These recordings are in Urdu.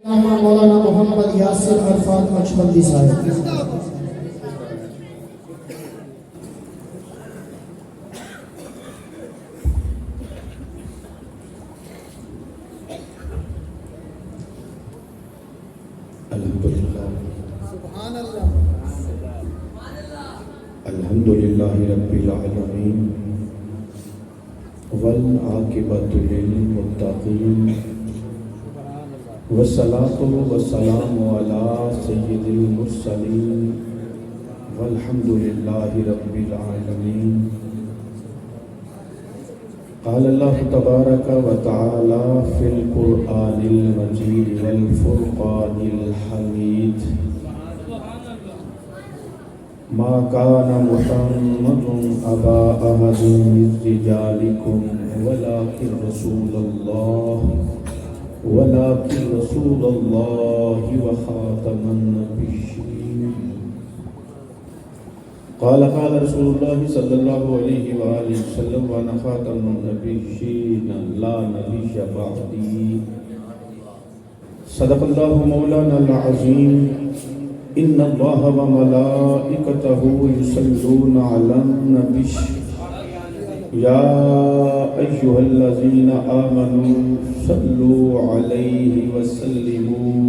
مولانا محمد یاسر عرفات نقشبندی صاحب. الحمدللہ رب العالمین والعاقبۃ للمتقین والصلاۃ والسلام علی سید المرسلین والحمدللہ رب العالمین. قال اللہ تبارک و تعالی فی القرآن المجید والفرقان الحمید. ما كان محمد أبا أحد من رجالكم ولكن رسول الله وخاتم النبيين. قال رسول الله صلى الله عليه وآله وسلم وأنا خاتم النبيين لا نبي بعدي. صدق الله مولانا العظيم. ان اللہ و ملائکتہ یصلون علی النبی یا ایھا الذین آمنوا صلوا علیہ وسلموا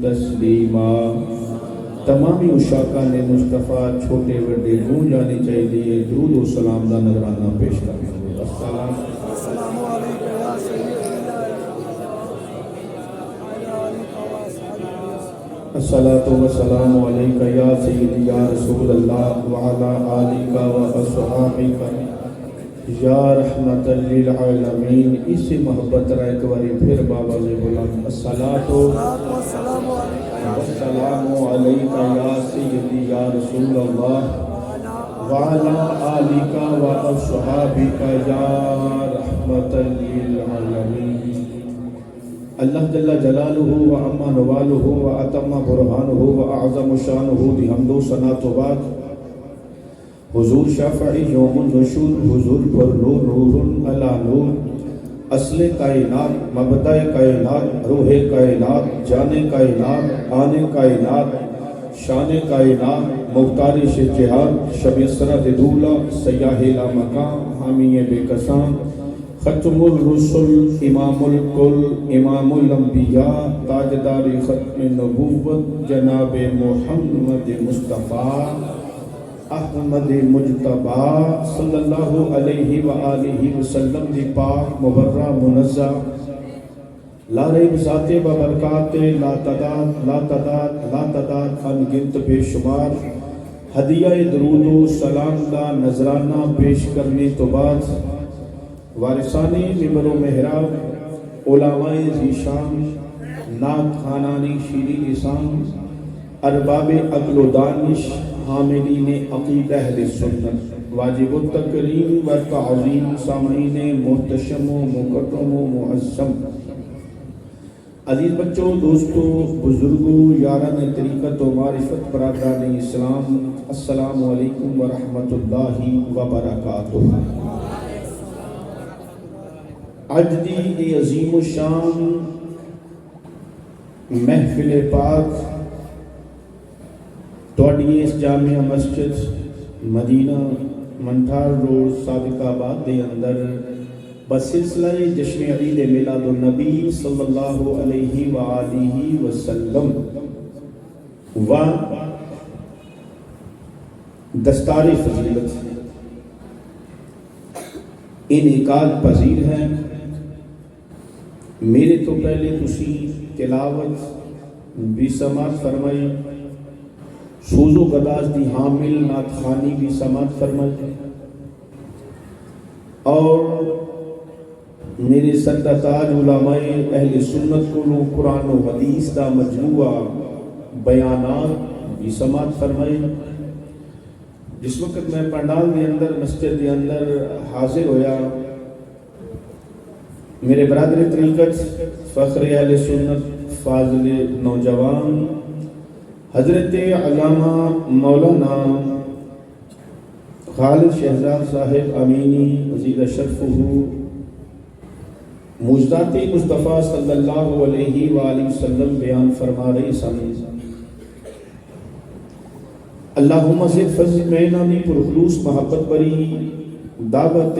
تسلیما. تمامی عشاقان مصطفیٰ چھوٹے بڑے گونج جانے چاہیے. درود و سلام دا نذرانہ پیش کریں. السلام علیکم یا سیدی الصلاۃ والسلام علیک یا سیدی یا رسول اللہ وعلی آلک و اصحابک یا رحمت للعالمین. اس سے محبت رائے تواری پھر بابا سے بلند الصلاۃ والسلام علیک یا سیدی یا رسول اللہ وعلی آلک و اصحابک یا رحمت للعالمین. اللہ جل جلالہ و اما نوالہ و اتم برہانہ و اعظم شانہ دی حمد و ثنا تو بعد حضور شافعی یوم النشور حضور پر نور نور علی نور اصل کائنات مبدأ کائنات روح کائنات جان کائنات آن کائنات شان کائنات مختار جہاد شب اسرت دولا سیاہ لا مقام حامی بے کسان ختم الرسل امام الکل امام الانبیاء تاجدار ختم نبوت جناب محمد مصطفیٰ احمد مجتبی صلی اللہ علیہ وآلہ وسلم دی پاک مبرہ منزہ لا ریب ذات ببرکات لا تعداد انگنت بے شمار ہدیہ درود و سلام دا نذرانہ پیش کرنے تو بعد وارثانی ممبر و محراب علماء ذیشان نعت خوانانی شیریں لسان ارباب عقل و دانش حاملین عقیدہ اہل سنت واجب التکریم و تعظیم سامعین محتشم و مکرم و معظم. عزیز بچوں دوستوں بزرگوں یاران طریقت و معرفت برادران اسلام السلام علیکم ورحمۃ اللہ وبرکاتہ. آج دی عظیم الشان محفل پاک توڑی اس جامعہ مسجد مدینہ منٹھار روڈ صادق آباد دے اندر بسلسلہ جشن عید میلاد النبی صلی اللہ علیہ وآلہ وسلم و دستار فضیلت انعقاد پذیر ہیں. میرے تو پہلے تسی تلاوت بھی سماعت فرمائی سوز و گداز دی حامل نعت خوانی بھی سماعت فرمائی اور میرے سردتاج علماء اہل سنت کو قرآن و حدیث دا مجموعہ بیانات بھی سماعت فرمائی. جس وقت میں پنڈال دے اندر مسجد دے اندر حاضر ہویا میرے برادر طریقت فخر اہل سنت فاضل نوجوان حضرت علامہ مولانا خالد شہزاد صاحب امینی وزیر شرفہ معجزات مصطفیٰ صلی اللہ علیہ وآلہ وسلم بیان فرما رہے سن اللہم زد فضل میں نامی پرخلوص محبت بری دعوت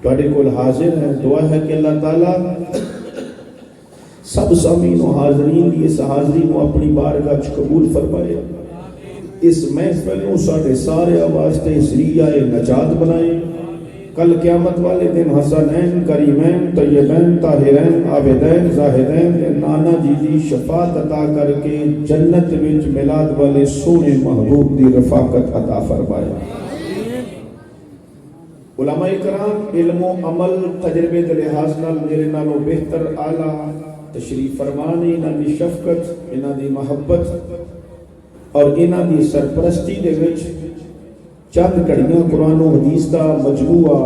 تواڈے کول حاضر ہے. دعا ہے کہ اللہ تعالیٰ سب سامعین و حاضرین کی اس حاضری کو اپنی بارگاہ وچ قبول فرمائے. اس محفل کو ساڈے سارے واسطے ذریعہ نجات بنائے. کل قیامت والے دن حسنین کریمین طیبین طاہرین عابدین زاہدین نانا جی دی شفاعت عطا کر کے جنت وچ میلاد والے سونے محبوب دی رفاقت عطا فرمائے. علماء کرام علم و عمل تجربے دے لحاظ نال میرے نالوں بہتر اعلیٰ تشریف فرمانے انہاں دی شفقت انہاں دی محبت اور انہاں دی سرپرستی دے وچ چند گھڑیاں قرآن و حدیث دا مجموعہ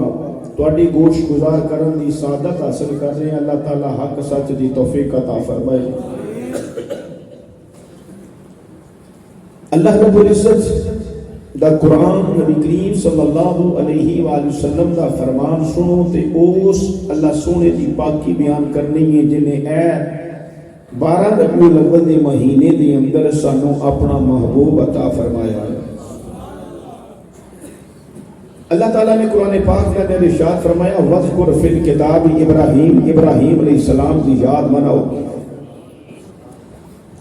تواڈی گوش گزار کرن دی سعادت حاصل کر رہے ہیں. اللہ تعالی حق سچ دی توفیق عطا فرمائے. اللہ رب العزت دا قرآن نبی کریم صلی اللہ علیہ وآلہ وسلم دا فرمان سنو تے اس اللہ سونے دی پاکی بیان کرنی ہے جنہیں اے 12 ربیع الاول دے مہینے دے اندر سانو اپنا محبوب عطا فرمایا ہے. اللہ تعالیٰ نے قرآن پاک میں نے ارشاد فرمایا وَذْكُرْ فِي الْكِتَابِ ابراہیم علیہ السلام کی یاد مناؤ.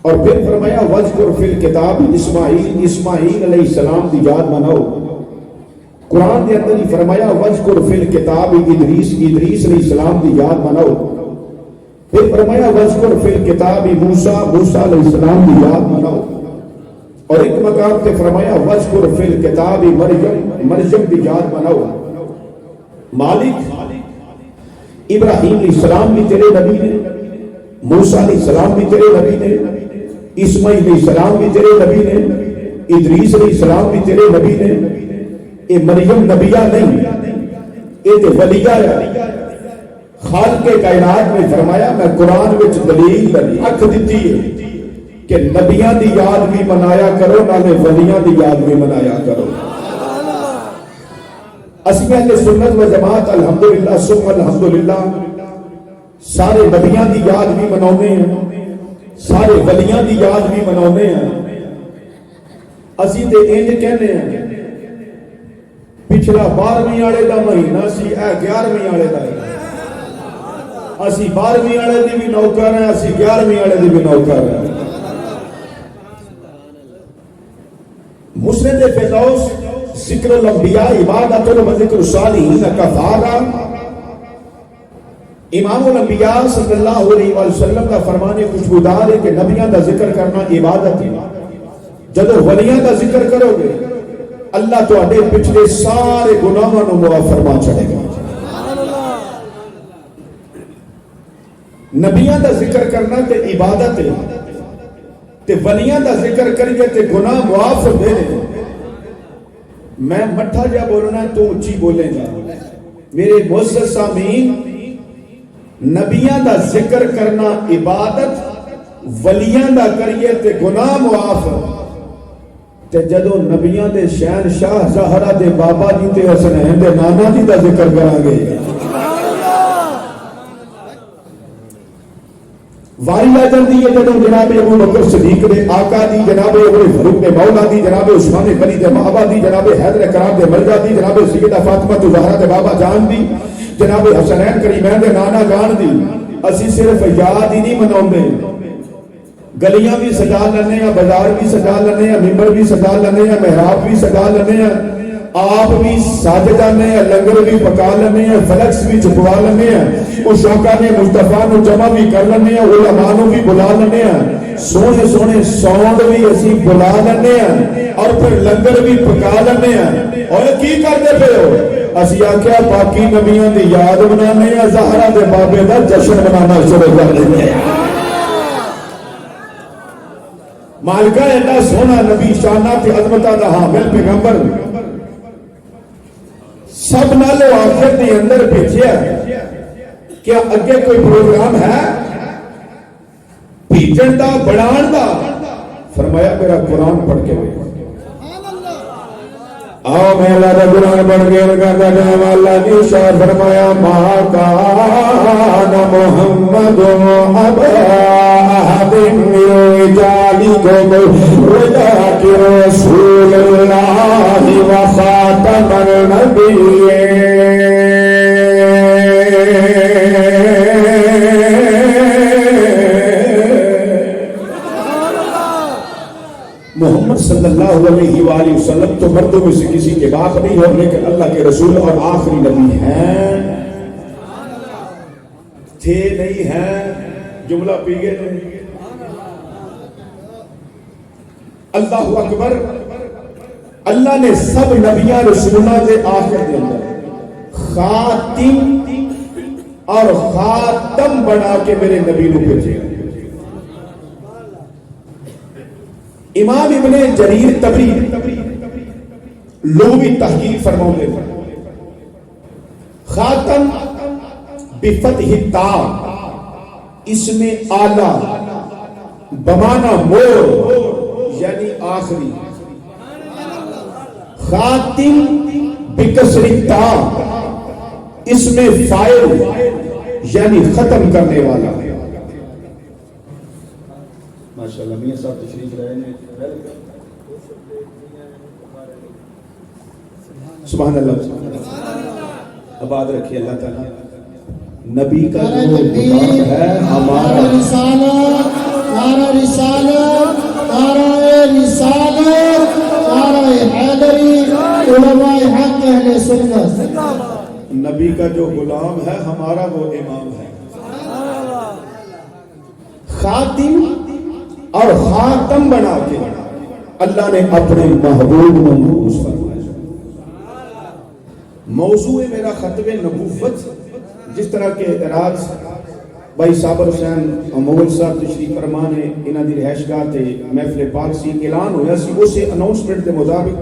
اور پھر فرمایا وَذْكُرْ فِي الْكِتَابِ اسماعیل علیہ السلام کی یاد مناؤ. قرآن کے اندر ہی فرمایا وَذْكُرْ فِي الْكِتَابِ ادریس علیہ السلام کی یاد مناؤ. پھر فرمایا وَذْكُرْ فِي الْكِتَابِ موسیٰ علیہ السلام کی یاد مناؤ. اور ایک مقام پہ فرمایا وَذْكُرْ فِي الْكِتَابِ مریم کی یاد مناؤ. مالک ابراہیم علیہ السلام بھی تیرے نبی نے, موسیٰ علیہ السلام بھی تیرے نبی نے, اسماعیل علیہ السلام بھی تیرے نبی نے, ادریس علیہ السلام بھی تیرے نبی نے. اے مریم نبیہ نہیں, اے تے ولیہ ہے. خالق کائنات میں فرمایا میں قرآن وچ دلیل رکھ دیتی ہے کہ نبیاں دی یاد بھی منایا کرو نالے ولیاں دی یاد بھی منایا کرو. اسی اہل سنت و جماعت الحمدللہ ثم الحمدللہ سارے نبیاں دی یاد بھی مناونے ہیں, سارے ولیاں دی یاد بھی مناونے ہیں. اسی تے انج کہنے ہیں پچھلا 12ویں والے دا مہینہ سی اے 11ویں والے دا. اسی 12ویں والے دی بھی نوکر ہیں, اسی 11ویں والے دی بھی نوکر ہیں. مسند فردوس ذکر الانبیاء عبادت و ذکر الصالحین کفارہ. امام الانبیاء صلی اللہ علیہ وسلم کا فرمان خوشبودار ہے کہ نبیوں کا ذکر کرنا عبادت ہے. جب ولیاں کا ذکر کرو گے اللہ تواڈے پچھلے سارے گناہاں نو معاف فرما چھڑے گا. نبیوں کا ذکر کرنا تے عبادت ہے تے ولیاں دا ذکر کریے تے گناہ معاف ہوندے نے. میں مٹھا جا بولنا تو اچھی بولے گا. میرے معزز سامعین نبیاں دا ذکر کرنا عبادت, ولیاں دا کریے تے گناہ معاف. تے جدو نبیاں دے شہنشاہ زہرا دے بابا جی تے حسنین دے نانا جی دا ذکر کران گے واری آ جاتی ہے جدو جناب ابو بکر صدیق دے آقا دی, جناب عمر فاروق دے مولا دی, جناب عثمان غنی دے بابا دی, جناب حیدر کرام دے مرزا دی, جناب سیدہ فاطمہ زہرا دے بابا جان دی, جناب حسنین کریمین دے نانا جان دی. اسی صرف یاد ہی نہیں مناوندے, گلیاں بھی سجا لینے ہیں, بازار بھی سجا لینے ہیں, ممبر بھی سجا لینے ہیں, محراب بھی سجا لینے ہیں, آپ بھی سج جانے ہیں, لنگر بھی پکا لینے ہیں, فلکس بھی چھپوا لینے ہیں, اس شوقہ نے مصطفیٰ نو جمع بھی کر لینے ہیں, علماء نو بھی بلا لینے ہیں, سونے سونے ساؤنڈ بھی اسی بلا لینے ہیں, اور پھر لنگر بھی پکا لینے ہیں. اور کی کرتے پہ ہو اسی آکھیا باقی نبیوں دی یاد منانے ہیں, زہرا دے بابے دا جشن منانا شروع کر دیتے ہیں. مالکہ اللہ سونا نبی شانات عظمتہ دا حامل پیغمبر سب نالو آخر دی اندر بھیجیا. کیا اگے کوئی پروگرام ہے بھیجن دا بڑھان دا؟ فرمایا میرا قرآن پڑھ کے آؤ میں اللہ کا قرآن پڑھ کے کرتا جاؤں. اللہ نے ارشاد فرمایا ما کان محمد ابا احد من رجالکم ولکن رسول اللہ وخاتم النبیین. محمد صلی اللہ علیہ وآلہ وسلم تو مردوں میں سے کسی کے باپ نہیں ہو لیکن اللہ کے رسول اور آخری نبی ہیں. تھے نہیں ہیں جملہ پی گئے نہیں. اللہ اکبر. اللہ نے سب نبیاں رسولہ کے آخر دے اندر خاتم اور خاتم بنا کے میرے نبی کو بھیجے. امام ابن جریر طبری لغوی تحقیق فرماتے ہیں خاتم بفتح التاء اس میں اعلی بمانا مور یعنی آخری. خاتم بکسر التاء اس میں فاعل یعنی ختم کرنے والا. ماشاءاللہ میاں صاحب تشریف لائے ہیں. سبحان اللہ. آباد رکھیے اللہ تعالیٰ. نبی کا جو مقام ہے ہمارا رسالت نعرہ رسالت نعرہ رسالت نعرہ حیدری علماء حق اہل سنت. نبی کا جو غلام ہے ہمارا وہ امام ہے. خاتم اور خاتم بنا کے اللہ نے اپنے محبوب کو مبعوث فرمایا. موضوع میرا ختم نبوت جس طرح کے اعتراض بھائی صابر حسین مغل صاحب تشریف فرما نے انہاں دی رہائش گاہ تے محفل پاک سی اعلان ہویا سی اسے اناؤنسمنٹ کے مطابق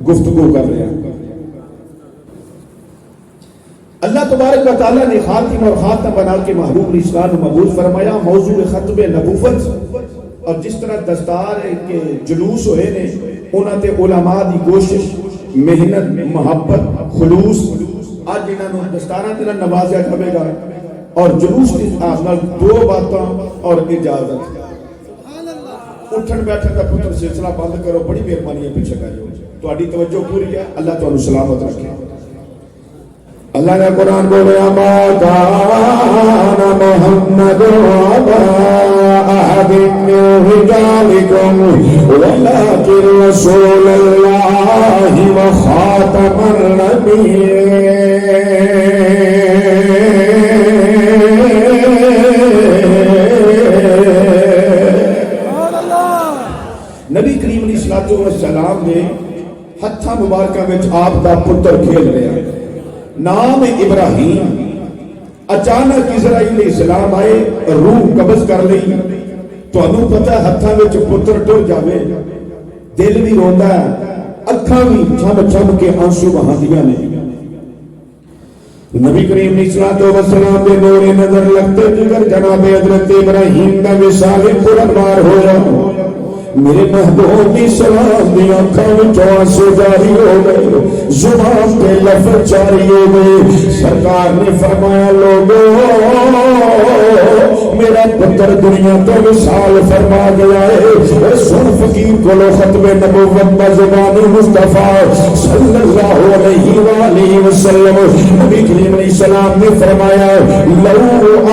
گفتگو کر رہے ہیں. اللہ تبارک و تعالیٰ نے خاتم اور خاتم بنا کے محبوب رسالت مبعوث فرمایا. موضوع ختم نبوت اور جس طرح دستار کے جلوس ہوئے نے انہاں تے علماء دی کوشش محنت محبت خلوص آج انہوں نے دستاراں تے نوازیا جائے گا اور جلوس کی نال دو باتاں اور اجازت. اٹھن بیٹھن کا پتر سلسلہ بند کرو. بڑی مہربانی ہے پیچھے کرو. تہاڈی توجہ پوری ہے. اللہ تانوں سلامت رکھے. اللہ نے قرآن بولے ما کان محمد ابا احد من رجالکم ولکن رسول اللہ وخاتم النبیین. نبی کریم علیہ السلام نے ہتھاں مبارکاں وچ آپ دا پتر کھیل رہا ہے. نام ابراہیم. اچانک اسرائیل علیہ السلام آئے روح قبض کر لی. تو انہوں پتہ ہتھاں وچ پتر ٹر جاوے دل بھی روندا ہے اکھاں بھی چھم چھم کے آنسو بہاندیاں نے. نبی کریم علیہ السلام دے نور نظر لگتے جگر جناب حضرت ابراہیم دا وصال قربان ہویا. میرے محبوب کی سلام دی آنکھاں وچوں آنسو جاری ہو گئے زبان پہ لفظ جاری ہو گئے. سرکار نے فرمایا لوگوں میرا پتر دنیا تو وصال فرما گیا ہے. سن فقیر کو لو ختم نبوت با زبان مصطفیٰ صلی اللہ علیہ وآلہ وسلم. نبی کریم علیہ السلام نے فرمایا لو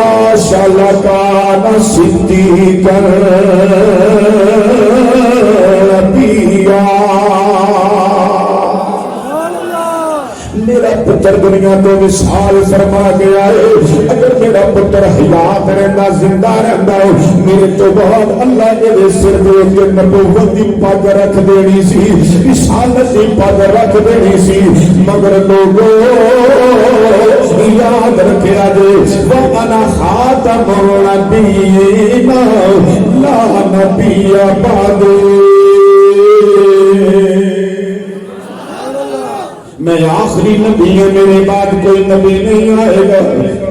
آشا لکان صدیقا میرا پتر دنیا تو وصال فرما گیا ہے. اگر میرا پتر حیات رہندا زندہ رہندا میرے تو بعد اللہ کے سر دے کے نبوت دی پگ رکھ دینی سی رسالت دی پگ رکھ دینی سی. مگر لوگوں یاد رکھیا جے وانا خاتم النبیین لا نبی بعد. میں آخری نبی ہے میرے بعد کوئی نبی نہیں آئے گا.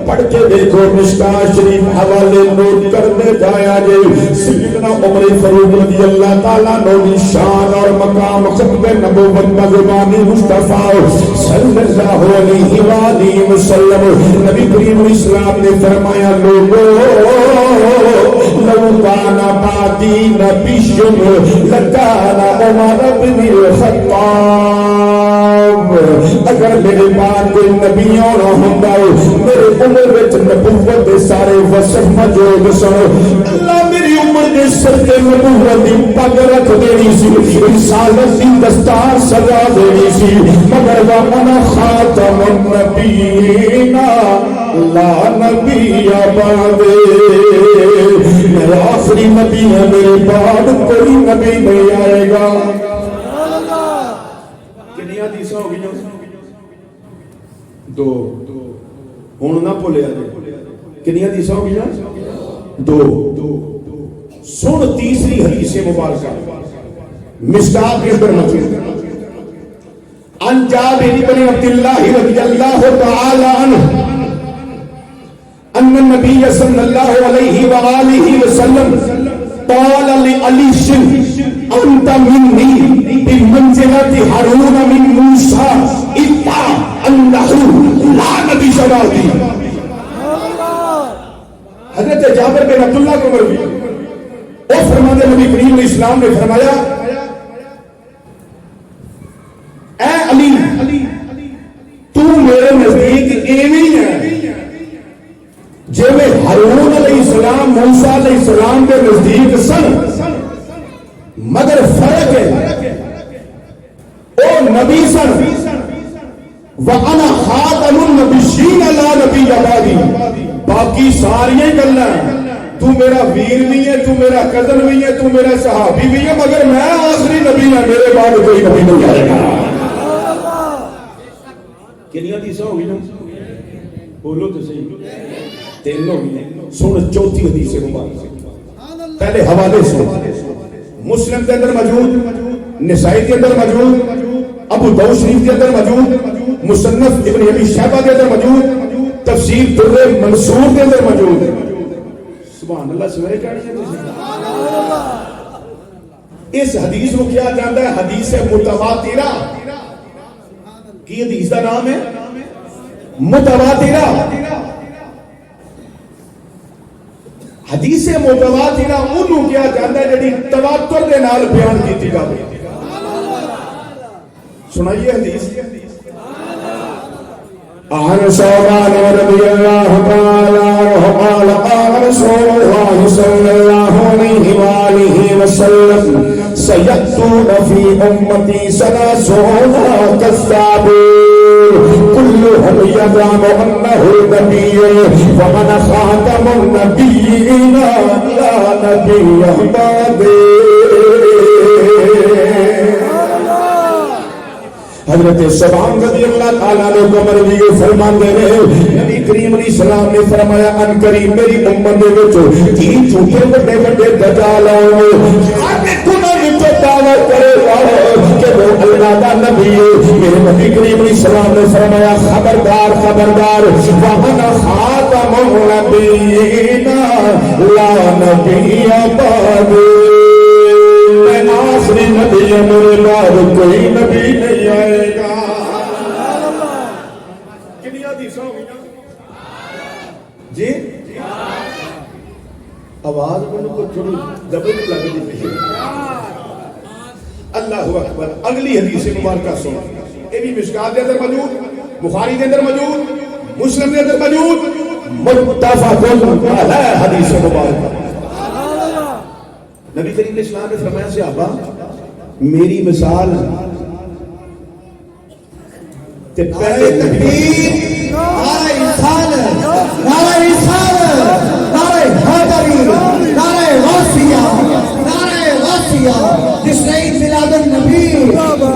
پڑھ کے دیکھو مشکات شریف حوالے نوٹ کرنے جایا جے سیدنا عمر فاروق رضی اللہ تعالیٰ عنہ شان اور مقام خطب نبوت کا زبانی مصطفیٰ صلی اللہ علیہ وآلہ وسلم نبی کریم اسلام نے فرمایا لوگو لو کان بعدی نبی لکان عمر بن الخطاب اگر میرے بعد کوئی نبی اور ہوتا ہے میرے عمر وچ نبوت دے سارے وصف موجود سن اللہ میری عمر دے سر تے نبوت دی پگ رکھ دینی سی رسالت دی دستار سجا دینی سی مگر وانا خاتم النبیین لا نبی بعد میرا آخری نبی ہے میرے بعد کوئی نبی نہیں آئے گا کنیا دیسا ہو گئی دو ہوں نہ بولیا کنیا دیسا ہو گئی دو سن تیسری حدیث مبارکہ مشکات کے اندر موجود عن جابر بن عبد اللہ رضی اللہ تعالی عنہ ان النبی صلی اللہ علیہ وآلہ وسلم قال لعلی انت منی بمنزلت ہارون من موسیٰ اتا انہو لا نبی بعدی حضرت جابر بن عبداللہ کو مروی او فرمانے نبی کریم اسلام نے فرمایا اے علی تو میرے نزدیک ایویں ہے جو میں ہارون علیہ السلام موسیٰ علیہ السلام کے نزدیک سن مگر فرق ہے او نبی سن وَأَنَا خَاتَمُ النَّبِيِّينَ لَا نَبِيَّ بَعْدِي باقی ساری گلاں تو میرا ویر بھی ہے تو میرا کزن بھی ہے تو میرا صحابی بھی ہے مگر میں آخری نبی ہوں میرے بعد کوئی نبی نہیں آئے گا کنیا تیسا ہوگی نا بولو تو صحیح تین ہوگی سن چوتھی حدیث مبارک پہلے حوالے سن مسلم کے اندر موجود نسائی کے اندر موجود ابو داؤد شریف کے اندر موجود مصنف ابن ابی شیبہ کے اندر موجود تفسیر در منصور کے اندر موجود سبحان اللہ سورے کہنے اس حدیث کو کیا جانتا ہے حدیث متواترہ کی حدیث کا نام ہے متواترہ حدیث متواترہ انہوں کیا جانتا ہے جڑی تواتر دے نال بیان کیتی جاوے سنائیے حدیث عن ثوبان رضی اللہ تعالی عنہ قال قال رسول اللہ صلی اللہ علیہ وآلہ وسلم سیأتون فی امتی ثلاثون کذابون كلهم يزعم انه نبي وأنا خاتم النبيين لا نبي بعدي حضرت سبحان رضی اللہ تعالیٰ نے کمر دیئے فرمان دے رہے نبی کریم علیہ السلام نے فرمایا ان کریم میری امت دے وچو کی چھوٹے بڑے بڑے دجال آؤ آنے کنہ وچو دعوت کرے گا کہ وہ اللہ دا نبی ہے میرے نبی کریم علیہ السلام نے فرمایا خبردار خبردار وَأَنَا خَاتَمُ النَّبِيِّينَ لَا نَبِيَّ بَعْدِي میں آخری نبی میرے بعد کوئی نبی نہیں آئے گا کنیا دیسا ہوگی نا جی آواز میں کو تھوڑی دبل لگ دی اللہ اکبر اگلی حدیث مبارکہ سن یہ بھی مشکات کے اندر موجود بخاری کے اندر موجود مسلم کے اندر موجود متفق علیہ حدیث مبارکہ نبی کریم اسلام نے فرمایا صحابہ میری مثال تے پہلے تکبیر نعرہ رسالت نعرہ رسالت نعرہ حیدری نعرہ غوثیہ نعرہ غوثیہ جس نے عید میلاد النبی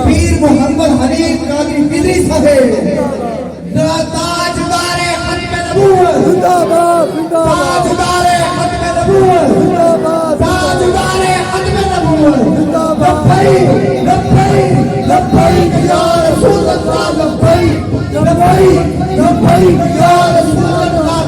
پیر محمد حنیف قادری قدری صاحب تاجدار ختم نبوت تاجدار ختم نبوت تاجدار ختم نبوت لبیک لبیک لبیک یا رسول اللہ لبیک لبیک لبیک یا رسول اللہ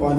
5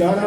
4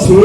6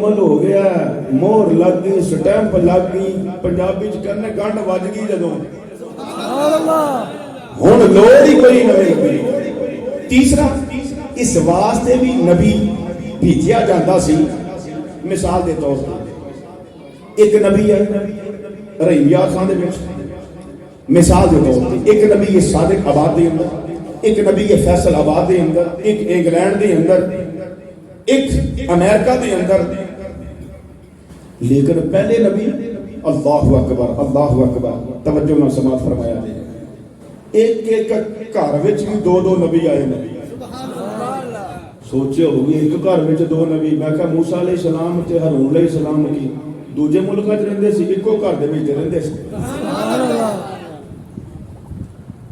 مکمل ہو گیا مہر لگ گئی سٹیمپ لگ گئی پنجابی چ کرنے گنڈ وج گئی جدوں ہن لوڑ ہی کوئی نہیں. تیسرا اس واسطے بھی نبی بھیجیا جاتا سی. مثال دے طور پر ایک نبی ہے رحیم خان دے وچ مثال دے طور پر ایک نبی ہے صادق آباد دے اندر ایک نبی ہے فیصل آباد دے اندر ایک انگلینڈ دے اندر ایک امریکہ دے اندر. لیکن پہلے نبی اللہ اکبر توجہ نال سماعت فرمایا جائے ایک گھر وچ بھی دو نبی آئے. سوچے ہوگی ایک گھر وچ دو نبی. میں کہا موسیٰ علیہ السلام تے ہارون علیہ السلام کی دوجے ملکاں وچ رہندے سی ایکو گھر دے وچ رہندے سی.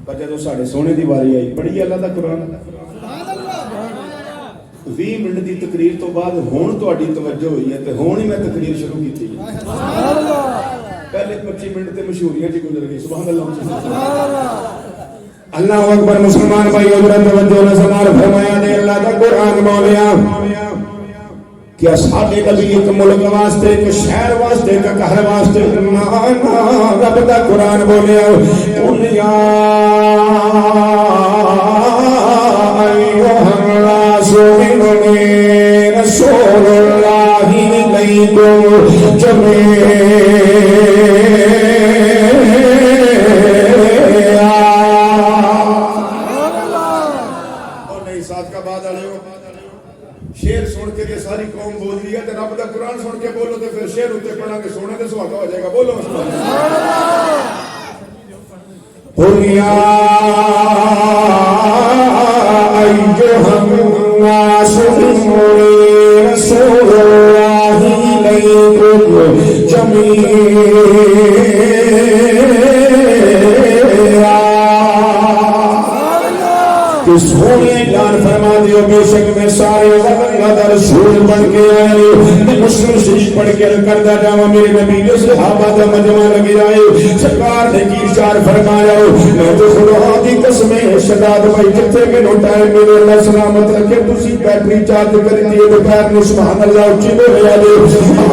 پر جدوں ساڈے سونے دی واری آئی پڑھی اللہ دا قرآن 20 منٹ دی تقریر تو بعد ہون تہاڈی توجہ ہوئی ہے تے ہون ہی میں تقریر شروع کیتی ہے. پہلے 25 منٹ تے مشہوریاں چ گزر گئی. سبحان اللہ اللہ اکبر. مسلمان بھائی حضرت توجہ نہ سمار فرمایا نے اللہ دا قرآن مولیا کیا ساڈے نبی ایک ملک واسطے ایک شہر واسطے ایک گھر واسطے رب دا قرآن بولیا انیا ایوہ الناس انی رسول اللہ الیکم جمیعا. شیر سن کے ساری قوم بول رہی ہے رب دا قرآن سن کے بولو تو پھر شیر اتنے پڑھا کے سونے تے سہاگا ہو جائے گا. بولو قل یا ایھا الناس انی رسول اللہ الیکم جمیعا. سونے اعلان فرما دیو بے شک میں سارے وقت اللہ دا رسول بن کے آئے. میں مسلم شریف پڑھ کے کرتا جاواں میرے نبی کے صحابہ دا مجمع لگی آئے. سرکار نے کی اشار فرمایا میں تو خدا دی قسم شداد بھائی جتھے مینوں ٹائم ملے اللہ سلامت رکھے تسی بیٹری چارج کر دیے دوپہر میں سبحان اللہ اچھی بولیا جے.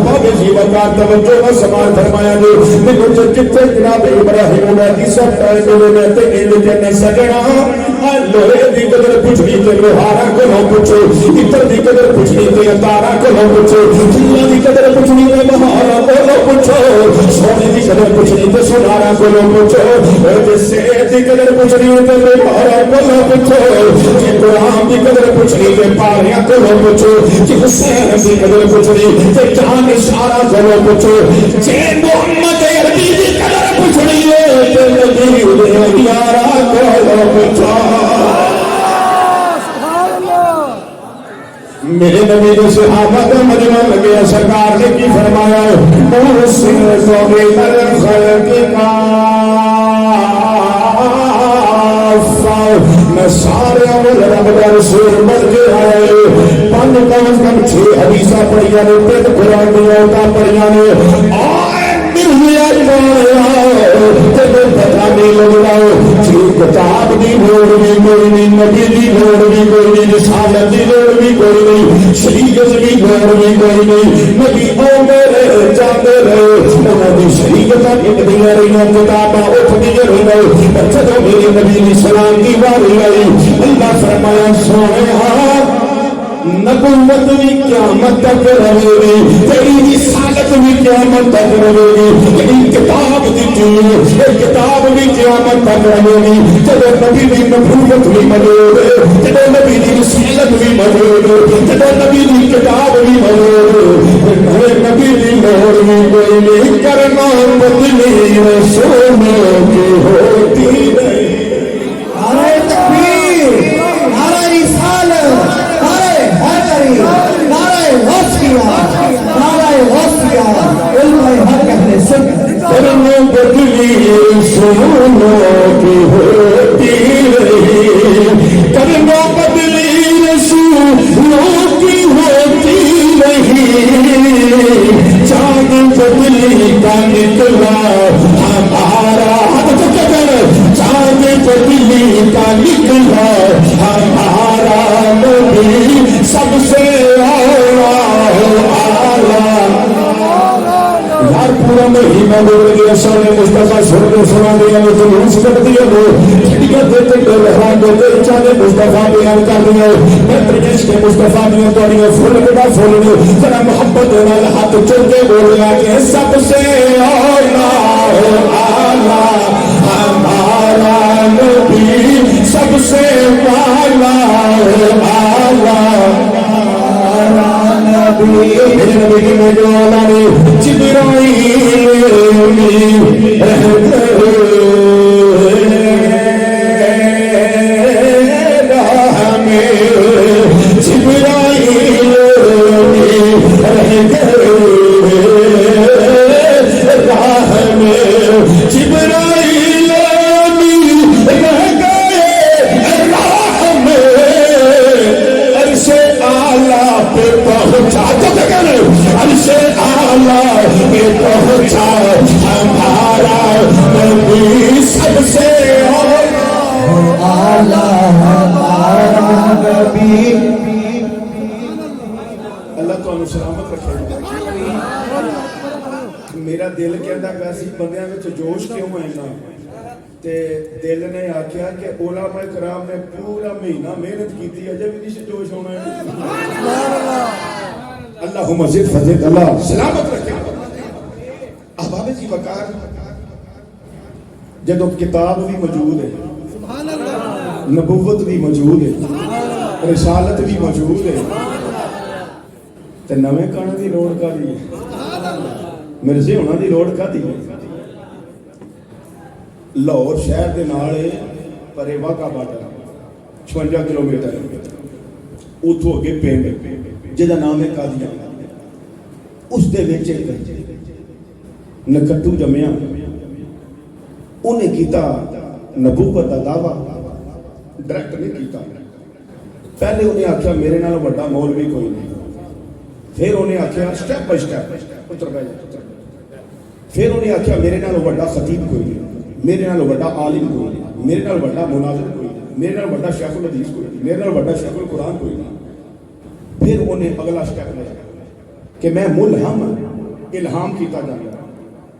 بابا جی وقار توجہ نہ سماعت فرمایا جے. مینوں جتھے جناب ابراہیم الہی صاحب ٹائم ملے میں تے ان جنے سجنا لوہے دی قدر پوچھنی تے لوہارا کولوں پوچھو عطر دی قدر پوچھنی تے اتارا کولوں پوچھو پھولاں دی قدر پوچھنی تے بہارا کولوں پوچھو سونے دی قدر پوچھنی تے سونارا کولوں پوچھو تے سیر دی قدر پوچھنی تے بہارا کولوں پوچھو جے قرآن دی قدر پوچھنی تے پاریاں کولوں پوچھو جے حسین دی قدر پوچھنی تے جان اشارہ کولوں پوچھو جے محمد عربی دی قدر پوچھنی تے نبی دے یارا کولوں پوچھو. میرے نبی کے صحابہ کا مجمع لگیا. سرکار نے کی فرمایا مرسل صغیر الخلق کافہ میں سارے عمل رب کا رسول بن کے آئے. 5 کم 6 حدیثاں پڑھیاں نے 3 قرآن کی آیتاں پڑھیاں نے. کتاب دی لوڑ بھی کوئی نہیں نبی دی لوڑ بھی کوئی نہیں رسالت دی لوڑ بھی کوئی نہیں شریعت دی لوڑ بھی کوئی نہیں. نبی آتے رہے جاتے رہے انہوں نے شریعت اٹھدیاں رہی کتاباں اٹھدیاں رہی. جب میرے نبی علیہ السلام کی باری آئی اللہ فرمایا سونے نبوت بھی قیامت تک رہے گی تیری رسالت بھی قیامت تک رہے گی. لیکن کتاب دی کتاب بھی قیامت تک رہے گی. جب نبی دی نبوت بھی موجود ہے جب نبی دی رسالت بھی موجود ہے جب نبی دی کتاب بھی موجود ہے نبی دی لوڑ بھی کوئی نہیں. کرنا بدلی رسولوں کی ہوتی نہیں. نعرہ تکبیر نعرہ رسالت نعرہ غوثیہ نعرہ غوثیہ علم حق اہل سنت. کرنا بدلی رسولوں کی ہوتی رہی. کرنا بدلی رسولوں کی ہوتی رہی. چاند بدلی کا نکلا ہمارا چاند بدلی کا نکلا ہمارا نبی سب سے اعلیٰ دیا سامنے مصطفیٰ سننے سنا دیا وہ جلوس کر دیا وہ ٹھڑیاں دیتے کے لہران دیتے چاہے مصطفیٰ بیان کر دیا میں پرنیش کے مصطفیٰ دیا توڑیاں پھول بڑا پھول نے ذرا محبت والا ہاتھ چل کے بولیا کہ سب سے اولا ہمارا نبی سب سے والا میرے نبی کی میں جو آلہ جبرائیل راہ میں جبرائیل راہ میں جبرائیل رہ گئے راہ میں عرش اعلیٰ پہ پہنچا تو کہنے عرش اعلیٰ پہ پہنچا ہمارا نبی سب سے اعلیٰ ہمارا نبی. اللہ تو انہوں سلامت رکھے. میرا دل کہتا ہے سی بندیاں میں جوش کیوں ہے نا تے دل نے آکھیا کہ علماء کرام نے پورا مہینہ محنت کی تھی اجے بھی نہیں جوش ہونا ہے. اللہ مزید فضل اللہ سلامت رکھے. احباب جی وقار جدو کتاب بھی موجود ہے نبوت بھی موجود ہے رسالت بھی موجود ہے تے نویں کانے دی لوڑ کا دی مرزے ہونا دی لوڑ کا دی. لاہور شہر دے نال پرے واگا باڈر 56 کلومیٹر اتھوں اگے پنڈ جہدا نام ہے قادیان اس دے وچ نکٹو جمیا انہیں کیتا نبوت دا دعویٰ ڈائریکٹ نہیں کیتا. پہلے انہیں آکھیا میرے نال بڑا مولوی کوئی نہیں. پھر انہیں آکھیا سٹیپ بائی سٹیپ پتر بھائی پھر انہیں آکھیا میرے نال بڑا خطیب کوئی نہیں میرے نال بڑا عالم کوئی نہیں میرے نال بڑا مناظر کوئی نہیں میرے نال بڑا شیخ الحدیث کوئی نہیں میرے نال بڑا شیخ القرآن کوئی نہیں. پھر انہیں اگلا سٹیپ لیا کہ میں ملہم الہام کیتا جانا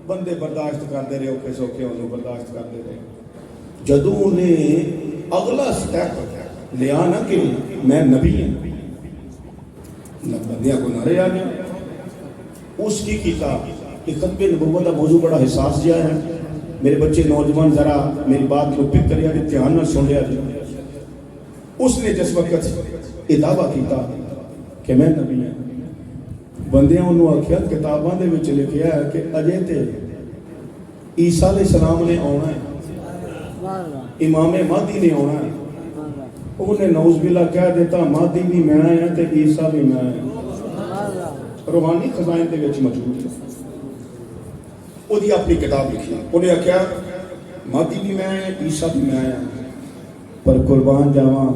بندے برداشت کرتے رہے اوکے سوکے انہوں برداشت کرتے رہے. جدوں انہیں اگلا سٹیپ لیا نا کہ میں نبی ہوں بندیاں کو نعرے آ گیا اس کی کیتا کہ ختم نبوت کا موضوع بڑا حساس جہا ہے. میرے بچے نوجوان ذرا میری بات کو پک کریا کہ دھیان نہ سن لیا جی. اس نے جس وقت یہ دعویٰ کیتا کہ میں نبی ہوں بندیاں انہوں آکھیا کتاباں دے وچ لکھیا ہے کہ اجے تے عیسیٰ علیہ السلام نے آنا ہے امام مہدی نے آنا ہے. انہیں نعوذ باللہ کہہ دیتا مہدی بھی میں آیا تے عیسیٰ بھی میں آیا. روحانی خزائن دے وچ موجود ہے. وہ دی اپنی کتاب لکھی انہیں آکھیا مہدی بھی میں آیا عیسیٰ بھی میں آیا پر قربان جاواں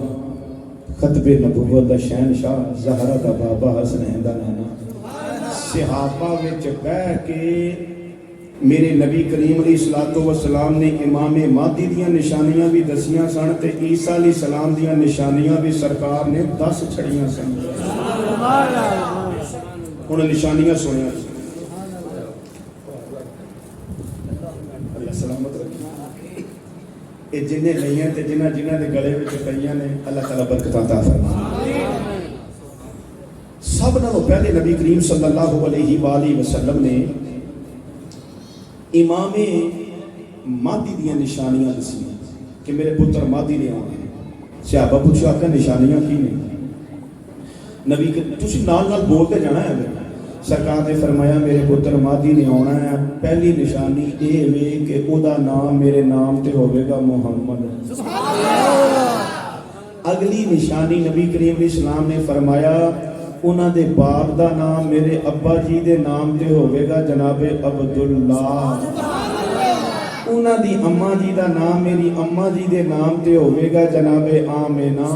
خطب نبوت دا شہنشاہ زہرا دا بابا حسنین دا نانا صحابہ وچ بیٹھ کے میرے نبی کریم علیہ الصلوۃ والسلام نے امام مہدی دیاں نشانیاں بھی دسیاں سن تے عیسیٰ علیہ السلام دیاں نشانیاں بھی سرکار نے 10 چھڑیاں سن. انہوں نے نشانیاں سنیا اللہ سلامت رکھے. یہ جنہیں لئیاں تے جنہ دے گلے وچ پئیاں نے اللہ تعالیٰ برکت عطا فرمائے. سب نالوں پہلے نبی کریم صلی اللہ علیہ وآلہ وسلم نے امام مہدی دیاں نشانیاں دسیاں کہ میرے پتر مہدی نے آنا. صحابہ پوچھا کہ نشانیاں کی نہیں نبی کہ تسی نال نال بولتے جانا ہے. سرکار نے فرمایا میرے پتر مہدی نے آنا ہے. پہلی نشانی یہ ہوئے کہ او دا نام میرے نام تے ہوئے گا محمد. اگلی نشانی نبی کریم علیہ السلام نے فرمایا انہاں دے باپ دا نام میرے ابا جی دے نام تے ہوئے گا جناب عبداللہ. انہاں دی اماں جی دا نام میری اماں جی دے نام تے ہوئے گا جناب آمینہ.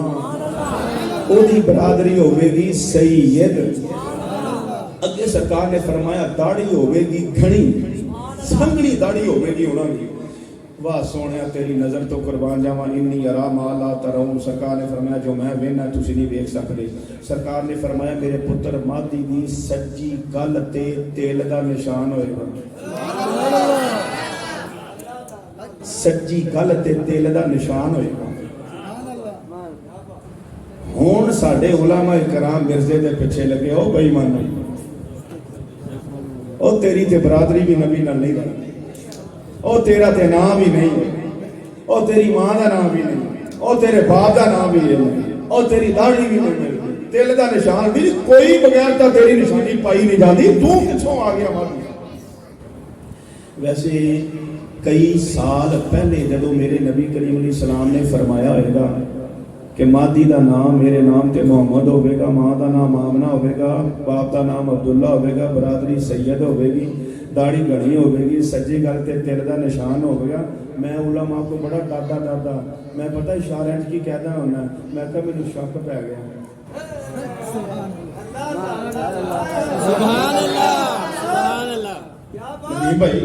او دی برادری ہوئے گی سید. اگے سرکار نے فرمایا داڑھی ہوئے گی گھنی سنگڑی داڑھی ہوئے گی انہاں کی. واہ سونیا تیری نظر تو قربان جاواں انی ارا ما لا ترون. سرکار نے فرمایا جو میں وینا تسی نہیں ویکھ سکدے. سرکار نے فرمایا میرے پتر مہدی دی سجی گل تے تیل دا نشان ہوئے گا. سچی گل تے دل دا نشان ہوئے گا. ہون ساڈے علماء کرام مرزے دے پیچھے لگے او بے ایمان او تیری تے برادری بھی نبی نال نہیں رہی, او تیرا تے نام بھی نہیں, او تیری ماں دا نام بھی نہیں, او تیرے باپ دا نام بھی نہیں, او تیری داڑھی بھی نہیں, دل دا نشان بھی کوئی بغیر تا تیری نشانی پائی نہیں جاتی, تو کتھوں آ گیا ماں. ویسے کئی سال پہلے جدو میرے نبی کریم علیہ السلام نے فرمایا ہوئے گا کہ مادی دا نام میرے نام تے محمد ہوئے گا, ماں دا نام آمنہ ہوئے گا, باپ دا نام عبداللہ ہوئے گا, برادری سید ہوئے گی, داڑھی گھڑی ہوئے گی, سجی گل تے دل دا نشان ہوئے گا. میں علماء کو بڑا ڈردا میں پتہ اشارہ کی کہدا ہونا, میں کہا مینوں شک پہ گیا. سبحان اللہ سبحان اللہ. نہیں بھائی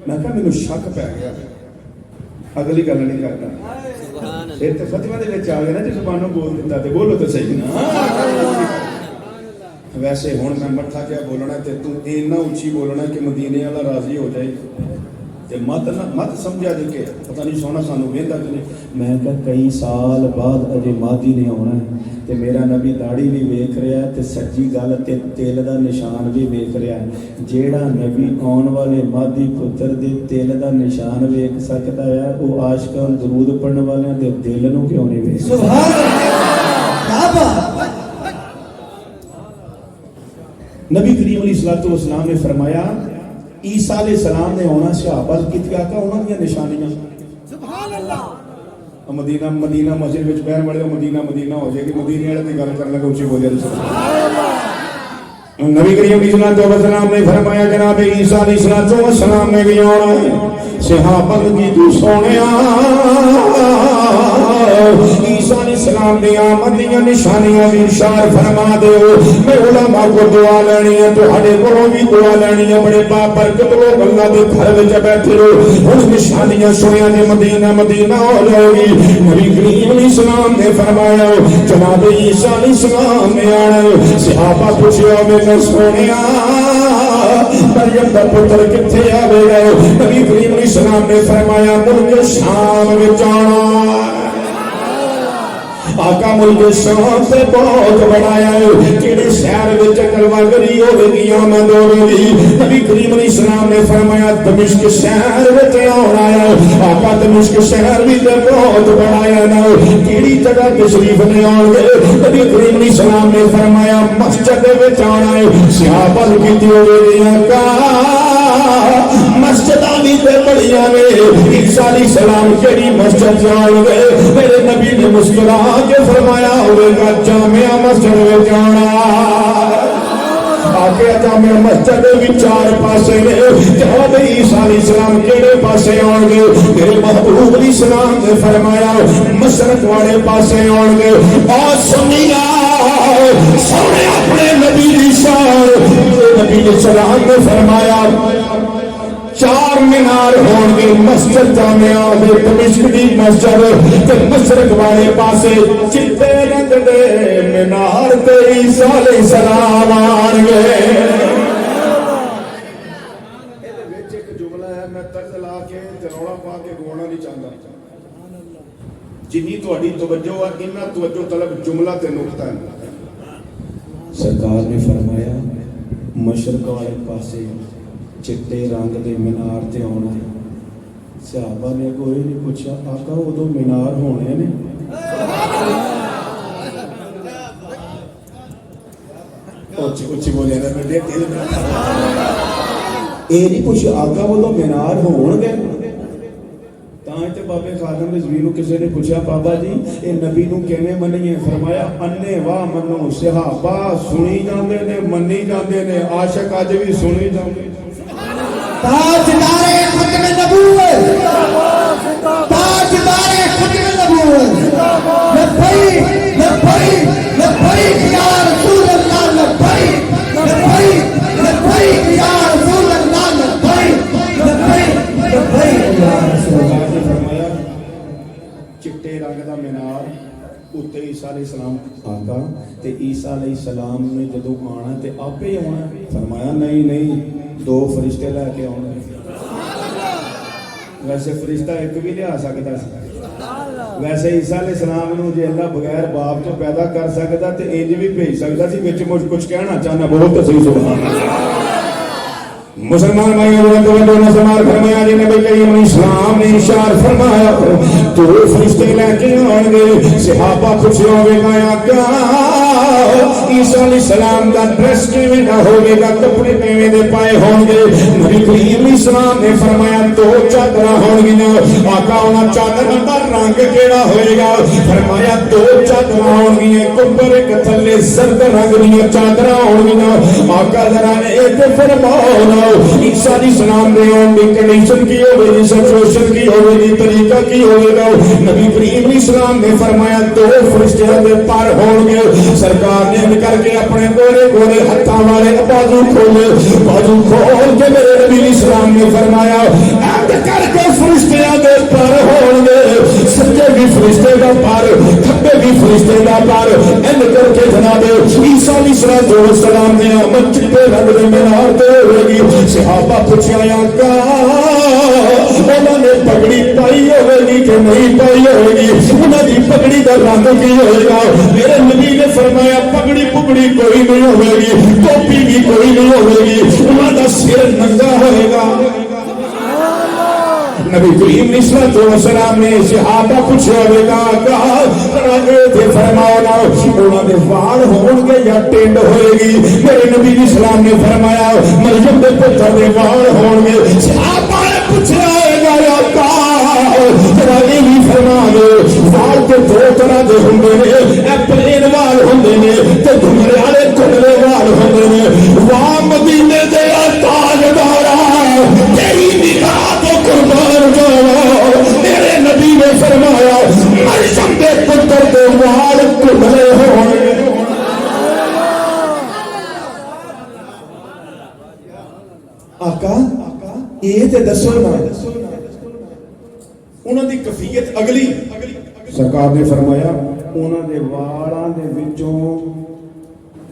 میں کہا مینوں شک پہ گیا, اگلی گل نہیں کرتا. پھر تو فتویٰ دے وچ آ گیا نا جی زبانوں بول دیتا تے بولو تو صحیح نا. ویسے ہن میں مٹھا کیا بولنا تے تو اینا اونچی بولنا کہ مدینے والا راضی ہو جائے تے مت سمجھا جے کہ پتہ نہیں سونا سانو ویندا کہ نہیں. میں کہا کئی سال بعد اجے مادی نے آنا ہے تے میرا نبی داڑھی بھی ویکھ رہا ہے تے سچی گل تے دل دا نشان بھی ویکھ رہا ہے. جیڑا نبی آن والے مادی پتر دے دل دا نشان ویکھ سکتا ہے وہ عاشقاں درود پڑھن والے دے دل نو کیوں نہیں ویکھ سکتا. سبحان اللہ. کیا بات. نبی کریم علیہ السلام نے فرمایا عیسیٰ علیہ السلام نے ہونا صحابہ کی آقا انہوں نے نشانیاں. سبحان اللہ. مدینہ مسجد وچ بہن والے مدینہ ہو جائے گی, مدینے والے دی گل کرن لگا اونچی بولے. نبی کریم علیہ السلام نے فرمایا جناب عیسیٰ علیہ السلام نے بھی آنا ہے. صحابہ کی تو سونیا عیسیٰ علیہ السلام نے آمد دیا نشانیاں بھی اشار فرما دے. میں علماء کو دعا لینی ہے, تو ہڑے کو بھی دعا لینی ہے. بڑے بابرکت لوگ اللہ دے گھر وچ بیٹھے رہو, ان نشانیاں سویا نے مدینہ ہو جائے گی. نبی کریم علیہ السلام نے فرمایا جناب عیسیٰ علیہ السلام نے آنا. صحابہ پوچھیا میں سونیا مریم دا پتر کتھے آوے گا. نبی کریم علیہ السلام نے فرمایا ملک شام وچ آنا. آقا ملک شام سے بہت بڑھایا ہے, کیڑے شہر وچ کلمہ گری ہوے گی آمد ہوے گی. نبی کریم علیہ السلام نے فرمایا دمشق شہر وچ آنا ہے. آقا دمشق شہر بھی بہت بڑھایا نا, کیڑی جگہ تشریف لے آؤ گے. نبی کریم علیہ السلام نے فرمایا مسجد وچ آنا ہے. صحابہ کیتی ہوے گی آقا مسجداں بھی تے بڑیاں نے, عیسیٰ علیہ السلام کیڑی مسجد جان گے. میرے نبی نے مسکرا کے فرمایا ہوئے گا جامعہ مسجد میں جانا. آگے جامعہ مسجد بھی 4 پاسے نے. جواب عیسیٰ علیہ السلام کیڑے پاسے آن گے. میرے محبوب علیہ السلام نے فرمایا مشرق والے پاسے آن گے. اور سنیا سونے اپنے نبی کی شان. نبی علیہ السلام نے فرمایا 4 مینار ہون گے مسجد جامعہ دے دمشق دی مسجد تے مشرق والے پاسے چٹے رنگ دے مینار تے عیسیٰ علیہ السلام آن گے. اے وچ ایک جملہ ہے میں طرز لا کے روڑا پا کے گوانا نہیں چاہتا. جنی تہاڈی توجہ ہے انہاں توجہ طلب جملہ تے نقطہ ہے. سرکار نے فرمایا مشرق والے پاسے چٹے رنگ دے مینار تے آنا ہے. صحابہ نے کوئی نہیں پوچھا آقا ادو مینار ہونے نے. اچھی بولے نا میں یہ نہیں پوچھا آقا ادو مینار ہون گے. تاں تے بابے خادم رضوی نو کسی نے پوچھا بابا جی اے نبی نو کیویں منیے. فرمایا انے واہ منو. صحابہ سنی جاندے نے منی جاندے نے, عاشق اج بھی سنی جاندے. تاجدار ختم نبوت, تاجدار ختم نبوت. لبیک لبیک لبیک یا رسول اللہ, لبیک لبیک لبیک یا رسول اللہ, لبیک لبیک لبیک یا رسول اللہ. فرمایا چٹے رنگ دا مینار اتنے عیسیٰ علیہ السلام آقا تے عیسیٰ علیہ السلام نے جدو آنا تے آپ ہی آنا. فرمایا نہیں 2 فرشتے لے کے آنے. ویسے فرشتہ ایک بھی لیا سکتا سی ویسے عیسیٰ علیہ السلام نو جے اللہ بغیر باپ تو پیدا کر سکتا تے انج بھی بھیج سکتا سی وچ مجھ کچھ کہنا چاہنا بہت تو صحیح سبحان اللہ مسلمان بھائیوں نے سمار فرمایا جی نبی کریم اسلام نے اشار فرمایا تو فرشتے لے کے آن گے صحابہ پوچھے ہوئے گا کیا عیسیٰ علیہ السلام کا ڈریس کیویں نہ ہوگے گا کپڑے کیویں دے پائے ہوں گے نبی کریم اسلام نے فرمایا دو چادر ہون گی آقا انہاں چادراں دا رنگ کیڑا ہوئے گا فرمایا دو چادر ہون گی کپڑے کتھلے زرد رنگ دی چادر ہون گی آقا ذرا ایک فرماؤ عیسیٰ علیہ السلام نے ان کی کنڈیشن کی ہوئے گی سچویشن کی ہوئے گی طریقہ کی ہوئے گا نبی کریم اسلام نے فرمایا دو فرشتیاں دے پار ہون گے سرکار نے کر کے اپنے گورے گورے ہتھاں والے بازو کھولے بازو کھول کے میرے نبی اسلام نے فرمایا ایند کر کے فرشتیاں دے پار ہون گے سجے بھی فرشتے دا پار کھبے بھی فرشتے دا پار ایند کر کے جناب عیسیٰ علیہ السلام نے آمد چٹے رنگ دے مینار تے ہوئے گی صحابہ پوچھا کا انہوں نے پگڑی پائی ہوئے گی کہ نہیں پائی ہوئے گی انہوں نے پگڑی کا رنگ کی ہوئے گا میرے نبی نے فرمایا پگڑی پگڑی کوئی نہیں ہوئے گی ٹوپی بھی کوئی نہیں ہوئے گی انہوں کا سر ننگا ہوئے گا نبی کریم علیہ السلام نے صحابہ پوچھا ہوئے گا کہ فرماؤ نا انہوں نے وال ہون گے یا ٹینڈ ہوئے گی میرے نبی علیہ السلام نے فرمایا مریم دے پتر دے وال ہون گے صحابہ نے پوچھا ہوئے گا یا ذرا یہ بھی فرما دو وال کے دو طرح دے ہوندے نے اے پلین وال ہوندے نے تے گھمرے والے کھلے وال ہوندے نے واہ مدینے دے تاجدارا تیری نگاہ تو قربان جاوا میرے نبی نے فرمایا مریم دے پتر دے وال کھلے ہون گے آقا یہ تے دسو نا انہوں دی کفیت اگلی سرکار نے فرمایا انہوں دے والاں دے وچوں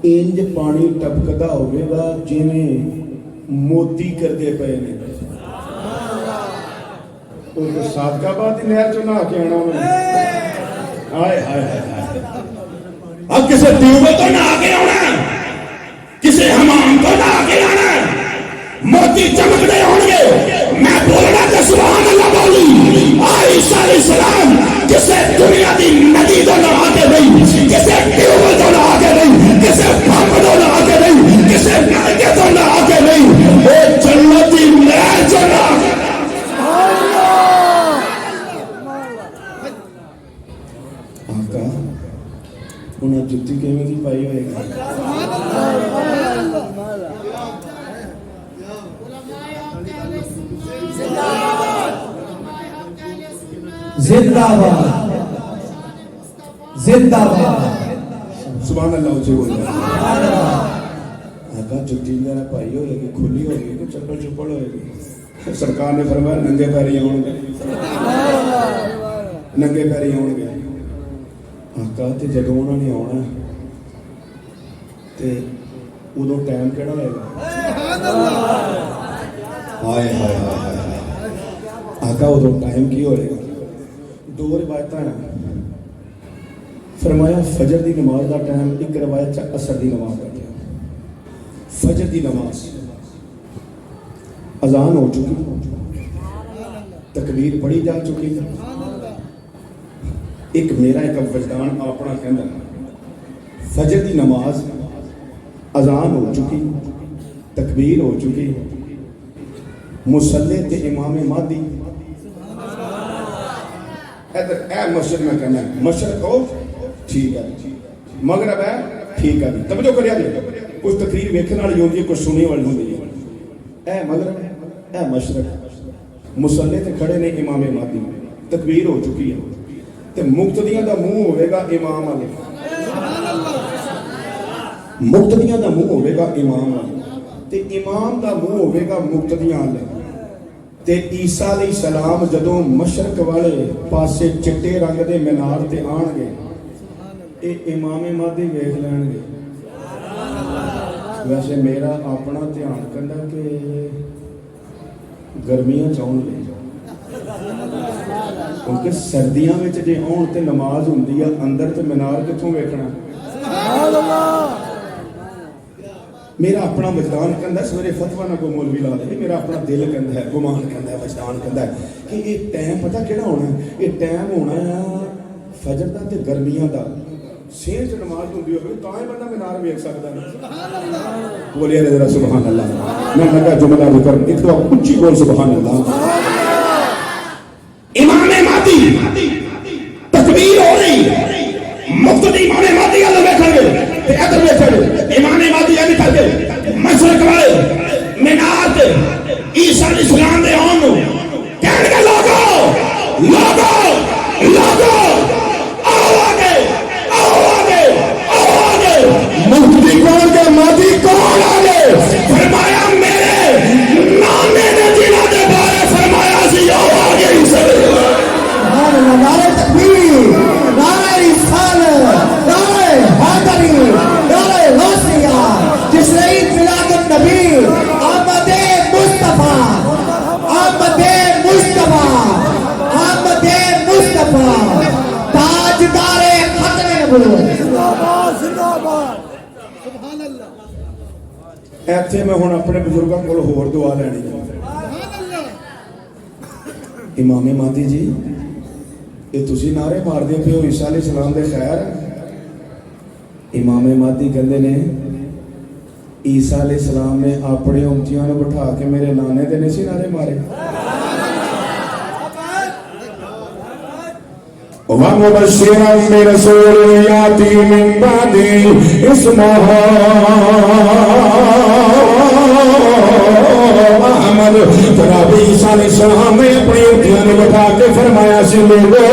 انج پانی ٹپکدا ہوے گا جویں موتی کردے پئے نے وہ صادقہ بات نہر چوں نہ کے آنا ہائے ہائے ہائے اب کسے ٹیوب تو نہ آ کے آنا کسے حمام تو نہ آ کے آنا موتی چمک رہے ہوں گے میں بولنا کہ سبحان اللہ بولی عیسیٰ علیہ السلام کسے دنیا دی ندی تو نہ آگے نہیں کسے ٹیوب تو نہ آگے نہیں کسے پمپ تو نہ آگے نہیں کسے نلکے تو نہ آگے نہیں وہ جنتی نہر جو نہ آگے آقا انہیں جتی کیویں کی پائی ہوئے گا زندہ باد زندہ باد سبحان اللہ اچھے بولے آقا جتی میرا پائی ہوئے گی کھلی ہوئے گی چپل چپل ہوئے گی سرکار نے فرمایا ننگے پیری ہون گے ننگے پیری ہون گے آقا تے جدوں انہوں نے آنا تے ادو ٹائم کیڑا ہوئے گا ہائے ہائے ہائے آقا ادو ٹائم کی ہوئے گا دو روایتاں ہیں فرمایا فجر دی نماز دا ٹائم ایک روایت چا عصر دی نماز دا ٹائم فجر دی نماز اذان ہو چکی تکبیر پڑھی جا چکی ایک میرا ایک وجدان اپنا کہندا فجر دی نماز اذان ہو چکی تکبیر ہو چکی مصلی تے امام مہدی اے مسجد میں کہنا ہے مشرق ہو ٹھیک ہے مغرب ہے ٹھیک ہے توجہ کریا جی کچھ تقریر ویکھن والی ہوندی ہے کچھ سننے والی ہوندی ہے اے مغرب ہے اے مشرق مصلی تے کھڑے نے امام مہدی تکبیر ہو چکی ہے تے مقتدیاں دا منہ ہوے گا امام والے مقتدیاں دا منہ ہوے گا امام والے تے امام دا منہ ہوے گا مقتدیاں والے تے عیسیٰ علیہ السلام جدوں مشرق والے پاسے چٹے رنگ دے مینار تے آن گے اے امام مہدی ویکھ لین گے ویسے میرا اپنا دھیان کرنا کہ گرمیاں چاہن گے کیونکہ سردیاں وچ جے آن تے نماز ہوندی ہے اندر تے مینار کتھوں ویکھنا. سبحان اللہ. میرا اپنا وجدان کہندا ہے سویرے فتوی نہ کوئی مولوی لا دے, میرا اپنا دل کہندا ہے, گمان کہندا ہے, وجدان کہندا ہے کہ یہ ٹائم پتہ کیڑا ہونا ہے, یہ ٹائم ہونا ہے فجر دا تے گرمیاں دا. سیر چ نماز ہوندی ہوے تاں ہی بندہ مینار ویکھ سکدا ہے. سبحان اللہ. بولیا ذرا سبحان اللہ. میں لگا جملہ ذکر ایک تو اونچی بول سبحان اللہ. امام مہدی تکبیر ہو رہی مقتدی امام مہدی اللہ بیٹھے گے تے ادھر بیٹھے امام مہدی علی کر کے مشرق والے مینار تے عیسیٰ علیہ السلام دے آن نو کہن گے لوگو لوگو لوگو آؤ آگے آؤ آگے آؤ آگے. مقتدی کون کے مہدی کون آگے؟ فرمایا میرے نانے نے جنہاں دے بارے فرمایا سی آؤ آگے. سبحان اللہ. نعرہ تکبیر, نعرہ رسالت, نعرہ حیدری, نعرہ غوثیہ. جس عید میلاد النبی آمد مصطفیٰ, آمد مصطفیٰ, آمد مصطفیٰ, تاجدار ختم نبوت. زندہ باد زندہ باد. سبحان اللہ. ایتھے میں ہن اپنے بزرگاں کول ہور دعا لینی ہے. سبحان اللہ. امام مہدی جی یہ تسی نعرے مار دے پیو عیسیٰ علیہ السلام دے خیر. امام مہدی کہندے نے عیسیٰ علیہ السلام نے اپنے امتیاں نو بٹھا کے میرے نانے دے نہیں سی نعرے مارے. وَمُبَشِّرًا بِرَسُولٍ يَأْتِي مِن بَعْدِهِ اسْمُهُ احمد. جناب عیسیٰ علیہ السلام نے اپنی امتیاں نو بٹھا کے فرمایا سی لوگو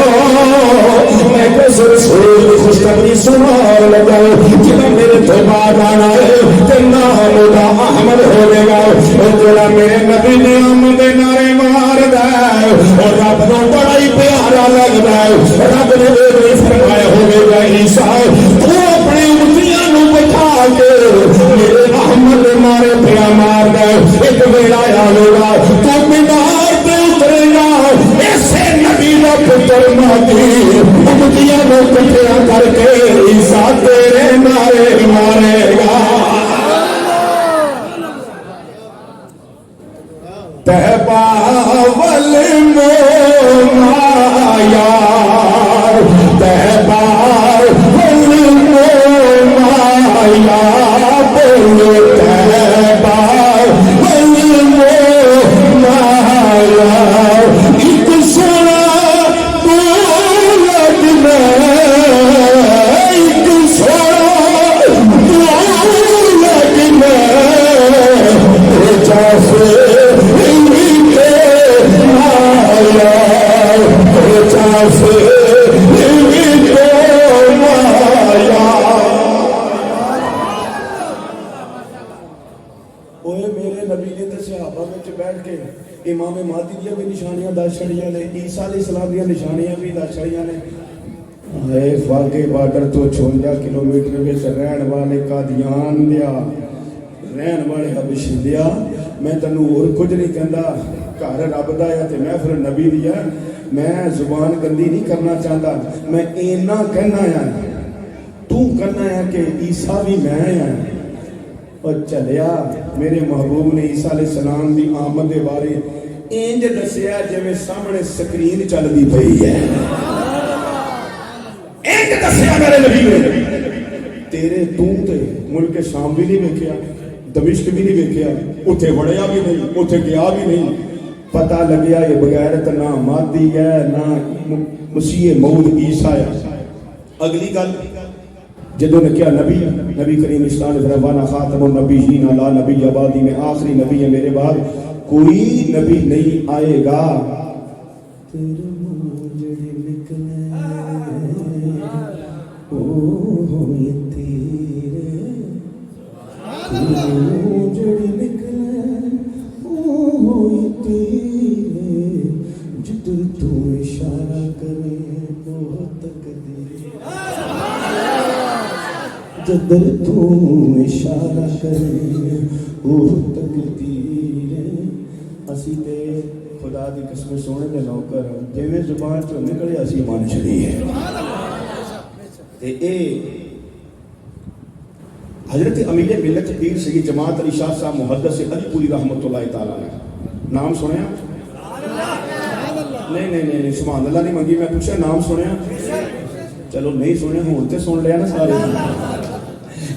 میں کس رسول کی خوشخبری سنا لگا جنہاں میرے تو بعد آنا ہے تے نام دا احمد ہوے گا. اور جڑا میرے نبی نے آمد نعرے ماردا ہے اور رب نو بڑا ہی پیارا لگدا ہے. رب نے یہ فرمایا ہوے گا عیسیٰ تو اپنی امتیاں نو بٹھا کے میرے احمد نعرے پیا ماردا ہے. ایک ویلا آئے گا تو مینار تے اترے گا ایسے نبی دا پتر مہدی امتیاں نو کٹھیاں کر کے عیسیٰ تیرے نعرے مارے گا. تہبا والمو یار تہبا والمو یار بولو تہبا والمو یار. ایک سونا دولت میں ایک سونا دولت میں جیسے میرے نبی نے تے صحابہ وچ بیٹھ کے امام مہدی دی بھی نشانیاں دس چھڑیاں نے, عیسیٰ علیہ السلام دی نشانیاں بھی دس چھڑیاں نے. اے واقعی بارڈر تو 56 کلومیٹر وچ رہن والے قادیان دیا رہن والے حبشی دیا میں تینوں اور کچھ نہیں کہندا. گھر رب دا ہے تے محفل نبی دی ہے. میں زبان گندی نہیں کرنا چاہتا, میں اینا کہنا ہے تو کہنا ہے کہ عیسیٰ بھی میں ہے. اور چلیا میرے محبوب نے عیسیٰ علیہ السلام دی آمد دے بارے انج دسیا جویں سامنے سکرین چلدی پئی ہے. انج دسیا میرے نبی نے تیرے تو تے ملک شام بھی نہیں ویکھیا, دمشق بھی نہیں ویکھیا, اوتھے وڑیا بھی نہیں, اوتھے گیا بھی نہیں. پتہ لگیا یہ بغیرت نہ مادی ہے نہ مسیح موعود عیسیٰ ہے. اگلی گل جدوں نے کیا نبی کریم اسلام نے فرمایا خاتم النبیین لا نبی آبادی میں آخری نبی ہے میرے بعد کوئی نبی نہیں آئے گا. جدھر تو اشارہ کرے وہ تقدیر, جدھر تو اشارہ کرے وہ تقدیر. اسی تے خدا دی قسم سونے دے نوکر جویں زبان چوں نکلے اسی مان چھڑیے تے اے حضرت امیر ملت پیر سید جماعت علی شاہ صاحب محدث علی پوری رحمۃ اللہ تعالی علیہ نام سنیا نہیں سبحان اللہ نہیں منگی میں پوچھا نام سنیا چلو نہیں سنیا ہوں تے سن لیا نا سارے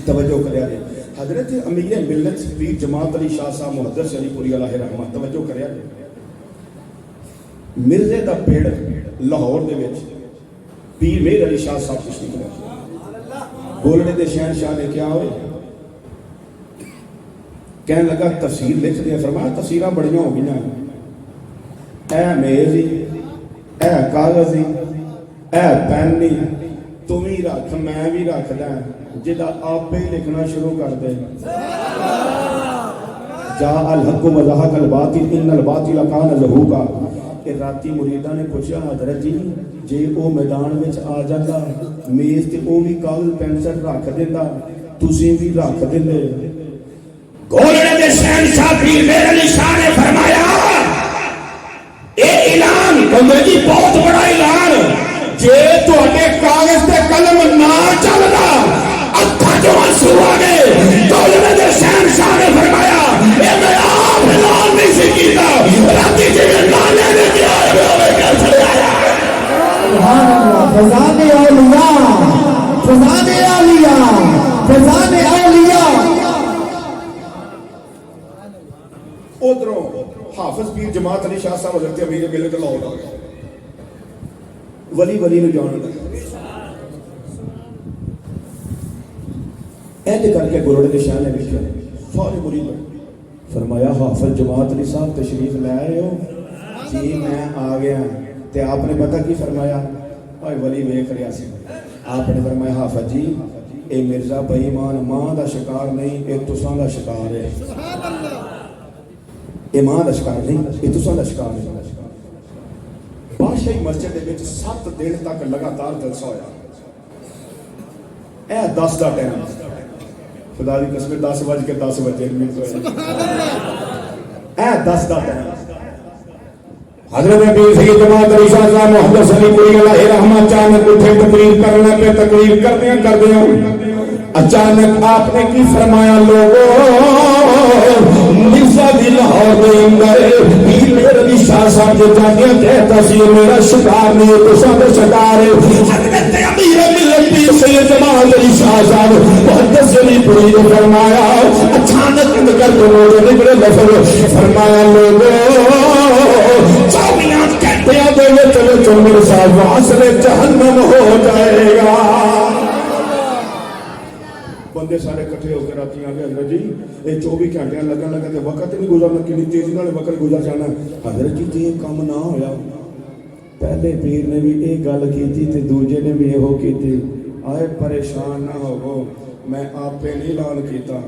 توجہ کریا جائے حضرت امیر ملت پیر جماعت علی شاہ صاحب محدث علی پوری علیہ رحمۃ توجہ کریا جائے مرزے دا پیڑ لاہور دے وچ پیر میر علی شاہ صاحب تشریف لے بولنے دے شہنشاہ نے کیا ہوئے کہنے لگا تفسیر لکھ دیا فرمایا تفسیراں بڑیاں ہو گئیاں اے میز اے کاغذ اے پین تم ہی رکھ میں بھی رکھ دیں جدا آپ ہی لکھنا شروع کر دے جا الحق وزحق الباطل ان الباطل کان زہوقا کہ راتی مریداں نے پوچھا حضرت جی جے او میدان وچ آ جاتا میز تے او بھی کاغذ پینسل رکھ دیندا تسی بھی رکھ دیندے گولڑے دے شہنشاہ پیر میر علی شاہ نے فرمایا اے اعلان کہندے جی بہت بڑا اعلان جے تواڈے کاغذ تے قلم نہ چلدا اکھاں چوں آنسو آ گئے گولڑے دے شہنشاہ نے فرمایا اے میں آپ اعلان نہیں سی کیتا راتی جے نانے نے کیا ہوے کر چھڑایا سبحان اللہ فضان اولیاء فضان اولیاء فضان اولیاء ادھروں حافظ پیر جماعت علی شاہ صاحب حضرت امیر ملت لاہور آ گئے ولی ولی نو جان لگا اینج کر کے گولڑے دے شاہ نے لکھا سارے مرید فرمایا حافظ جماعت علی صاحب تشریف لے آئے ہو جی میں آ گیا تے آپ نے پتہ کی فرمایا اوے ولی ویکھ رہا سی آپ نے فرمایا حافظ جی اے مرزا بے ایمان ماں دا شکار نہیں اے تساں دا شکار ہے اے ماں دا شکار نہیں اے تساں دا شکار ہے بادشاہی مسجد دے وچ 7 دن تک لگاتار جلسہ ہویا اے 10 دا ٹائم خدا دی قسم 10:10 بجے منٹ ہوئے اے 10 دا ٹائم حضرت پیر سید جماعت علی شاہ صاحب محدث علی پوری علیہ رحمۃ اچانک اٹھے تقریر کرنے پہ تقریر کرتے اچانک آپ نے کی فرمایا لوگوں مرزا دی لاہور دے اندر پیر میر علی شاہ صاحب جو جانیاں کہتا سی میرا شکار نہیں تو سب شکار ہے حضرت امیر ملت پیر سید جماعت علی شاہ صاحب محدث علی پوری نے فرمایا اچانک کر کے وہ نکلے لفظ فرمایا لوگوں چاویاں کہتیاں دے چلو چمر صاحب واسطے جہنم ہو جائے گا بندے سارے کٹھے ہو کے راتی آ گئے حضرت جی یہ 24 گھنٹے لگن لگا تے وقت نہیں گزرنا کتنی تیزی نال وقت گزر جانا حضرت جی یہ کام نہ ہویا پہلے پیر نے بھی یہ گل کیتی تے دوجے نے بھی یہ کیتی آئے پریشان نہ ہو میں آپ پہ نہیں اعلان کیتا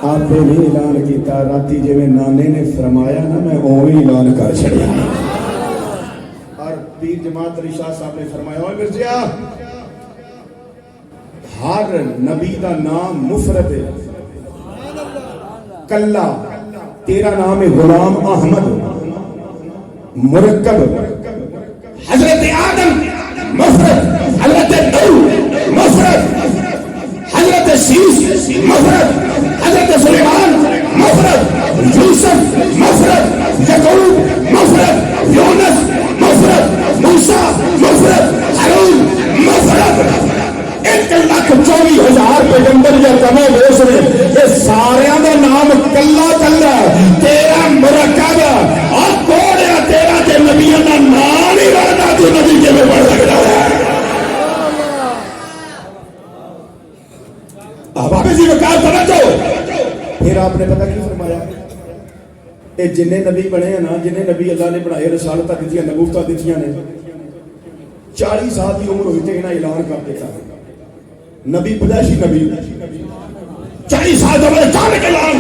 آپ پہ نہیں اعلان کیتا راتی جی میں نانے نے فرمایا نا میں اوہی اعلان کر چھڑیا اور پیر جماعت علی شاہ صاحب نے فرمایا اوے مرزیا ہر نبی دا نام مفرد ہے کلا تیرا نام ہے غلام احمد مرکب حضرت آدم مفرد حضرت نوح مفرد حضرت شیش مفرد حضرت سلیمان مفرد یوسف مفرد یعقوب مفرد یونس مفرد موسیٰ مفرد ہارون مفرد 1,24,000 پیغمبر یا کمے بیس نے یہ سارے دا نام کلا کلا تیرا مرکب اور کوڑیا تیرا تے نبیوں دا نام ہی رہتا تو نبی کے میں پڑھ لگتا ہے آپ جی وقار توجہ پھر آپ نے پتہ کی فرمایا اے جنہیں نبی بنے ہیں نا جنہیں نبی اللہ نے بنائے رسالتہ دیتیاں نبوتہ دیتیاں نے 40 سال کی عمر ہوئی تے انہاں اعلان کر دیتا نبی پیدائشی نبی 40 سال کا بڑے چاہنے کے اعلان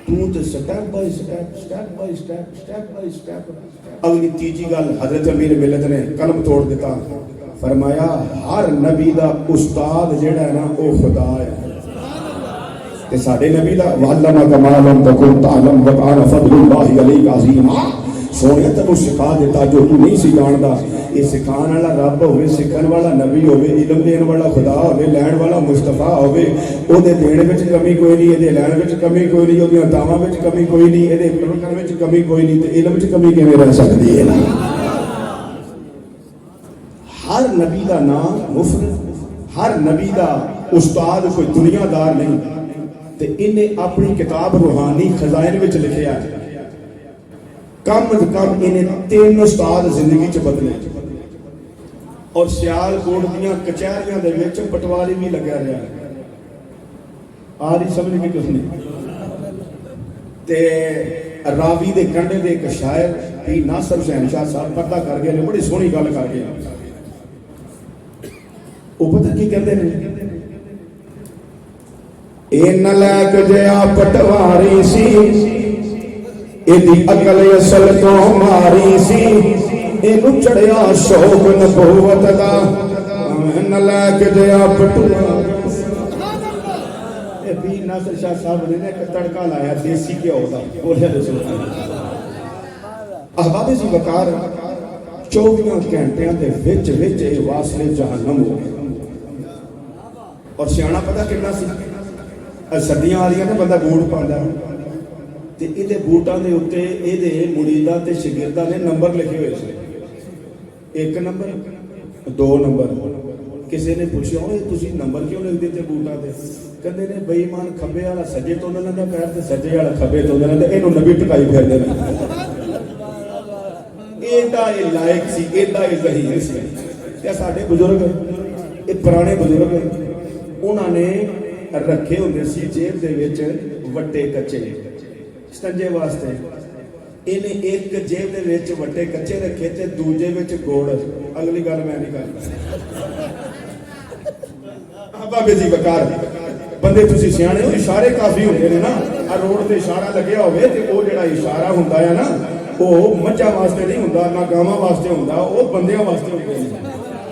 تو تے سٹیپ بائی سٹیپ اگلی تیجی گل حضرت امیر ملت نے قلم توڑ دیتا فرمایا ہر نبی دا استاد جڑا ہے نا وہ خدا ہے تے ساڈے نبی دا وعلم کما لم تکن تعلم وکان فضل اللہ علیک عظیما سونے تینوں سکھا دیتا جو تو نہیں سی جاندا یہ سکھان والا رب ہوے سکھن والا نبی ہوے علم دین والا خدا ہوے لین والا مصطفیٰ ہوے او دے دین وچ کمی کوئی نہیں اے دے لین وچ کمی کوئی نہیں او دی عطاواں وچ کمی کوئی نہیں اے دے کرن وچ کمی کوئی نہیں تے علم وچ کمی کیویں رہ سکدی ہے نا ہر نبی دا نام مفرد ہر نبی دا استاد کوئی دنیا دار نہیں تے انہیں اپنی کتاب روحانی خزائن وچ لکھیا ہے کم از کم انہیں 3 استاد زندگی چ بدلے اور سیال کوٹ دیاں کچہریاں دے وچ پٹواری بھی لگا رہا ہے آ رہی سمجھ کے کس نے تے راوی دے کنڈے دے ایک شاعر پی ناصر حسین شاہ صاحب پردہ کر گئے نے بڑی سونی گل کر گئے او پتہ کی کہتے ہیں اے نلائک جیا پٹواری سی ایدی عقل اصل تو ماری سی اینو چڑیا شوق نبوت دا نلائک جیا پٹواری اے بھی ناصر شاہ صاحب نے ایک تڑکا لایا دیسی کیا ہوتا بولے رسول احباب سی وقار 24 گھنٹیاں دے وچ وچ اے واصلے جہنم ہو گئے اور سیانا پتہ کتنا سی سردیاں آ رہی ہیں بندہ بوٹ پاندا تے ایدے بوٹاں دے اوتے ایدے مریداں تے شاگرداں نے نمبر لکھے ہوئے سے 1 نمبر 2 نمبر کسی نے پوچھا اوے تسی نمبر کیوں لکھ دیتے بوٹاں تے کہندے نے بے ایمان کھبے والا سجے تو نہ لگا پیر تے سجے والا کھبے تو نہ لگا اینو نبی ٹکائی پھردے نے ایڈا اے لائق سی ایڈا اے ظہیر سی تے ساڈے بزرگ اے پرانے بزرگ انہاں نے رکھے ہوندے سی جیب دے وچ وٹے کچے استنجے واسطے انہیں ایک جیب دے وچ وٹے کچے رکھے تے دوجے وچ گوڑ اگلی گل میں نہیں کردا بابے جی بکار بندے تسی سیانے ہو اشارے کافی ہوندے نے نا آ روڈ تے اشارہ لگیا ہوے تے او جڑا اشارہ ہوندا ہے نا او مجھا واسطے نہیں ہوندا نہ گاواں واسطے ہوندا او بندیاں واسطے ہوندے نے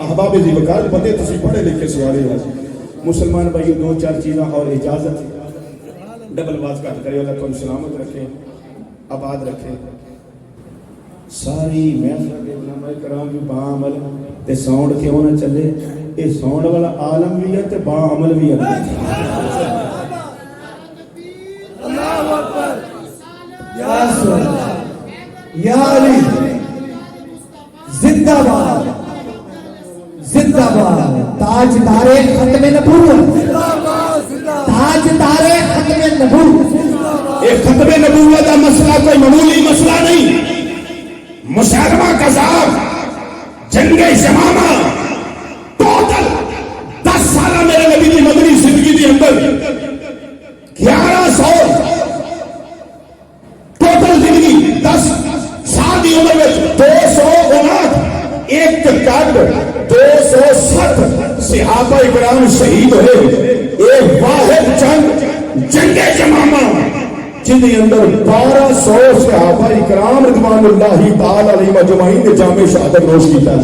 احباب جی بکار بندے تسی پڑھے لکھے سیانے ہو مسلمان بھائیو 2-4 چیزاں اور اجازت ڈبل باز کٹ کرے اللہ تم سلامت رکھے آباد رکھے ساری محفل کے علماء کرام بھی با عمل تے ساؤنڈ کیوں نہ چلے اے ساؤنڈ والا عالم بھی ہے تے با عمل بھی ہے اللہ اکبر یا رسول اللہ یا علی زندہ باد زندہ باد تاجدار ختم نبوت تاجدار ختم نبوت ایک ختم نبوت کا مسئلہ کوئی معمولی مسئلہ نہیں مسلمہ کذاب جنگ یمامہ ٹوٹل 10 سالہ میرے نبی کی مدنی زندگی کے اندر 1100 ٹوٹل زندگی 10 سال کی عمر میں 259 ایک کٹ 260 صحابہ اکرام شہید ہوئے ایک واحد جنگ یمامہ جن کے اندر 1200 صحابہ اکرام رضوان اللہ تعالی علیہ مجمعین نے جامع شہادت نوش کیتا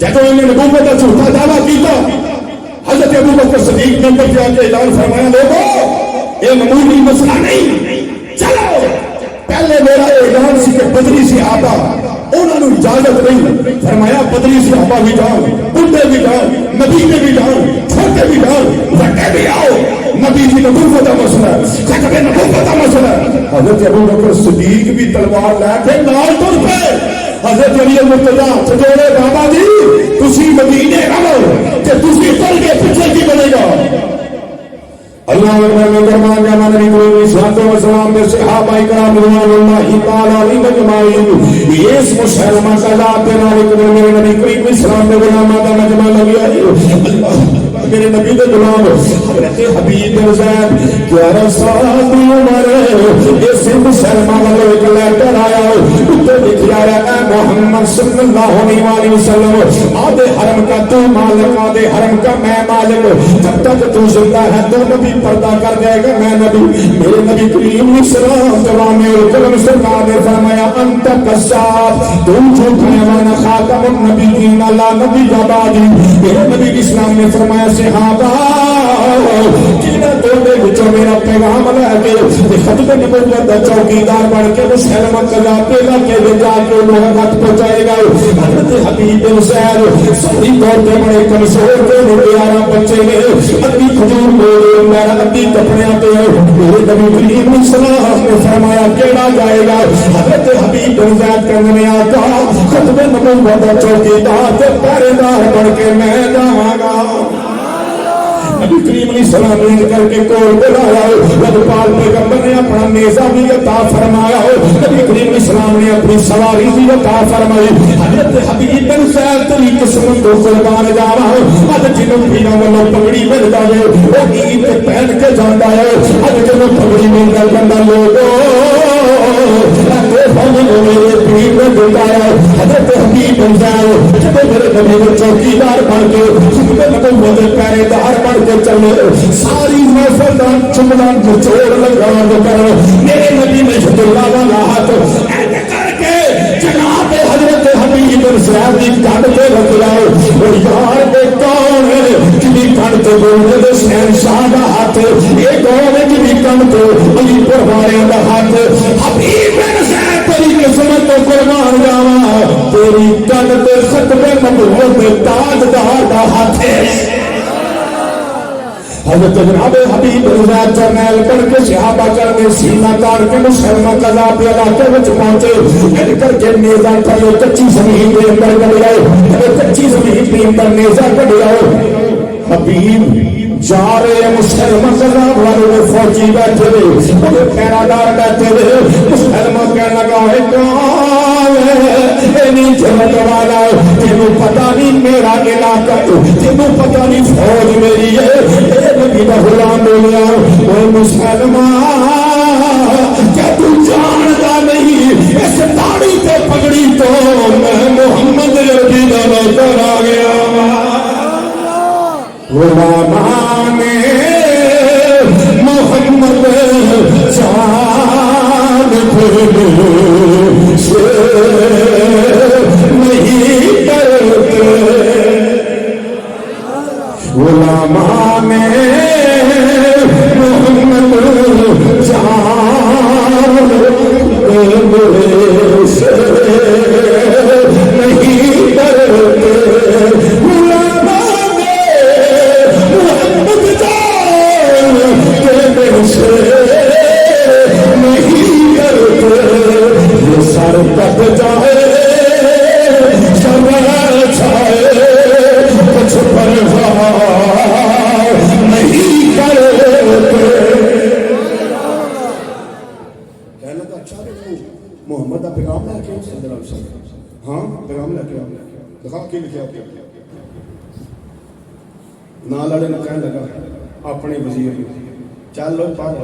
جب انہوں نے نبوت کا جھوٹا دعویٰ کیتا حضرت ابوبکر صدیق نے اندر جا کے اعلان فرمایا لوگوں یہ معمولی مسئلہ نہیں چلو پہلے میرا اعلان سی کہ بدری صحابہ انہوں نے اجازت نہیں فرمایا بدری صحابہ بھی جاؤ بڈھے بھی جاؤ نبی نے بھی جاؤ چھوٹے بھی جاؤ بڑے بھی آؤ نبی کی نبوت کا مسئلہ ختم نبوت کا مسئلہ حضرت ابوبکر صدیق بھی تلوار لے کے نال تر پے حضرت علی مرتضیٰ سجوڑے بابا جی تسی مدینے رہو کہ تسی چل کے پیچھے کی بنے گا اللہ اکبر فرمان جانا نبی کریم صلی اللہ علیہ وسلم نے صحابہ کرام رضوان اللہ تعالی علیہم اجمعین اس مسلمہ کا ذات نام کے میرے نبی کریم اسلام نے غلامہ کا مجمع لگیا میرے نبی کے غلام حضرت حبیب بن زید 11 سال کی عمر اس مسلمہ والے ایک لیٹر آیا تو لکھا ہے اے محمد صلی اللہ علیہ وسلم آدھے حرم کا تو مالک آدھے حرم کا میں مالک جب تک تو زندہ ہے تو نبی پردہ کر جائے گا میں نبی میرے نبی کریم اسلام جوان کرم سرکار نے فرمایا انت کذاب تم جھوٹے وانا خاتم النبیین اللہ نبی جبادی میرے نبی اسلام نے فرمایا صحابہ جنہاں دونوں وچوں میرا پیغام لے کے ختم نبوت دا چوکیدار بن کے مسلمان قذافی علاقے میں جا کے لوگوں تک پہنچائے گا. حضرت حبیب بن زید صحیح طور پہ بڑے کمزور تھے, 11 بچے نے, ادھی کھجور بولے میرا ادھی کپڑے پہ. میرے نبی کریم صلی اللہ علیہ وسلم نے فرمایا کیڑا جائے گا؟ حضرت حبیب بن زید کہنے میں آقا ختم نبوت دا چوکیدار تے پہرے دار بن کے میں جاواں گا. نبی کریم علیہ السلام نے کر کے کول بلایا, لجپال پیغمبر نے اپنا نیزہ بھی عطا فرمایا, نبی کریم علیہ السلام نے اپنی سواری بھی عطا فرمائی. حضرت حبیب بن زید تیری قسمت کو قربان جاواں, اج جنوں پیرا والوں پگڑی مل جاوے او عید تے پہن کے جاندا ہے. اج جنوں پگڑی مل جائے بندہ لوگوں میرے پیر نے دکھایا. حضرت حبیب بن زید جب میرے نبی نے چوکیدار بن کے خطبے نبوت کے پہرے دار بن کے چلے, ساری محفل دا چمڑا نچوڑ لگا کر میرے نبی نے جھٹلا والا ہاتھ ایسے کر کے جناب حضرت حبیب بن زید کی کان پہ رکھ لائے. اور یار بے کون ہے جنی کان تے بولنے دے شہنشاہ دا ہاتھ, یہ کون ہے جنی کان تے علی پروارے دا ہاتھ. حبیب بن زید تیری قسمت کو قربان جاواں, تیری کان تے ختم نبوت دے تاجدار دا ہاتھ ہے. حضرت جناب حبیب بن زید جرنیل بن کے صحابہ کرنے سینہ کاٹ کے مسلمان قذافی علاقے میں پہنچے. مل کر کے نیزہ تھلے کچی زمین کے اندر گڑ گئے, کچی زمین کے اندر نیزہ گڑ گئے. حبیب جا رہے مسلمان قذافی والے فوجی بیٹھے ہوئے, پیرادار بیٹھے ہوئے. مسلمان کہنے لگا ہے کون نہیں جنت والا, تینوں پتہ نہیں میرا علاقہ, تینوں پتہ نہیں فوج میری ہے. نبی دا غلام بولیا, اے مسلمان کیا تو جانتا نہیں اس داڑھی تے پگڑی تو میں محمد عربی دا نوکر آ گیا. غلامان محمد جان سے نہیں ڈرتے, غلامان محمد جان سے نہیں ڈرتے, غلامان محمد جان سے نہیں ڈرتے. یہ سر کٹ جائے سر چھائے کچھ پرواہ نہیں کرتے. کہنے لگا اچھا محمد کا پیغام لے کے ہاں پیغام لے کے دکھا کے لکھا نال والے نے کہنے لگا اپنے وزیر چل لو پڑھ.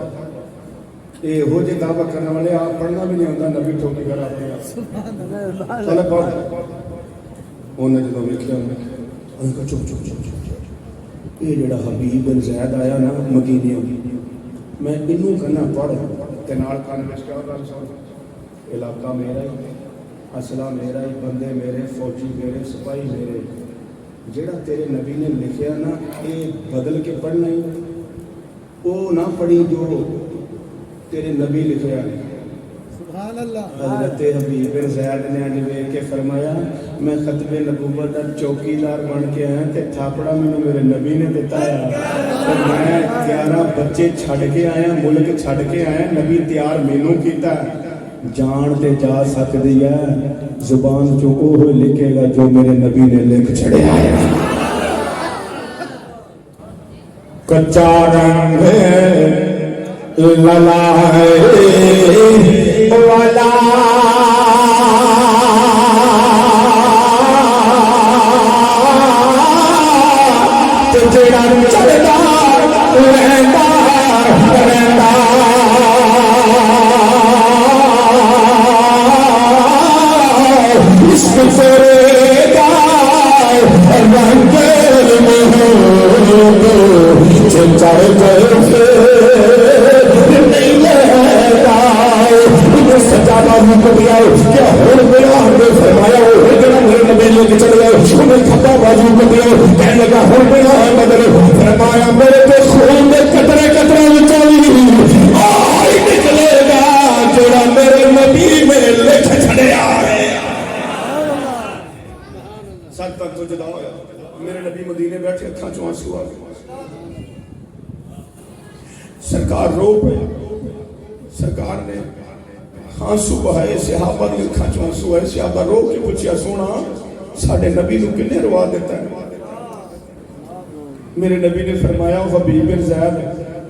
یہو جی دعوی کرنے والے آپ پڑھنا بھی نہیں آتا, نبی ٹوکی کر آتے چل پڑھ. انہیں جب ویکیا چپ چپ چپ چپ, یہ جڑا حبیب بن زید آیا نا مدینے, میں انہوں کہنا پڑھ تے نال کان وچ کیا گل سن. علاقہ میرا ہی, اسلحہ میرا ہی, بندے میرے, فوجی میرے, سپاہی میرے. جڑا تیرے نبی نے لکھیا نا یہ بدل کے پڑھنا ہی, وہ نہ پڑھی جو تیرے نبی لکھیا ہے. سبحان اللہ. حضرت حبیب بن زید نے اج ویکھ کے فرمایا میں ختم نبوت دا چوکیدار بن کے آیا تے تھاپڑا مینوں میرے نبی نے دتا ہے. میں 11 بچے چھڈ کے آیا, ملک چھڈ کے آیا, نبی تیار مینوں کیتا. جان تے جا سکدی ہے, زبان چوں اوہ لکھے گا جو میرے نبی نے لکھ چھڑیا ہے. کچا رنگ للائے والا جڑا چڑھتا رہتا رہتا عشق تیرے کا رنگ چڑھ نہیں لہتا. سجا بازو کو دیا کیا ہو گیا, فرمایا وہ جڑا میرے نبی لے کے چل گئے, انہیں کھپا بازو کو دیا, کہنے لگا ہو گیا بدل, فرمایا میرے تو جدا ہویا میرے نبی مدینے بیٹھے اکھاں چوں آنسو آ گئے سرکار رو پہ سرکار نے آنسو بہائے صحابہ دی اکھاں چوں آنسو آئے صحابہ رو کے پوچھیا سونا ساڈے نبی نو کنے روا دیتا ہے میرے نبی نے فرمایا وہ حبیب بن زید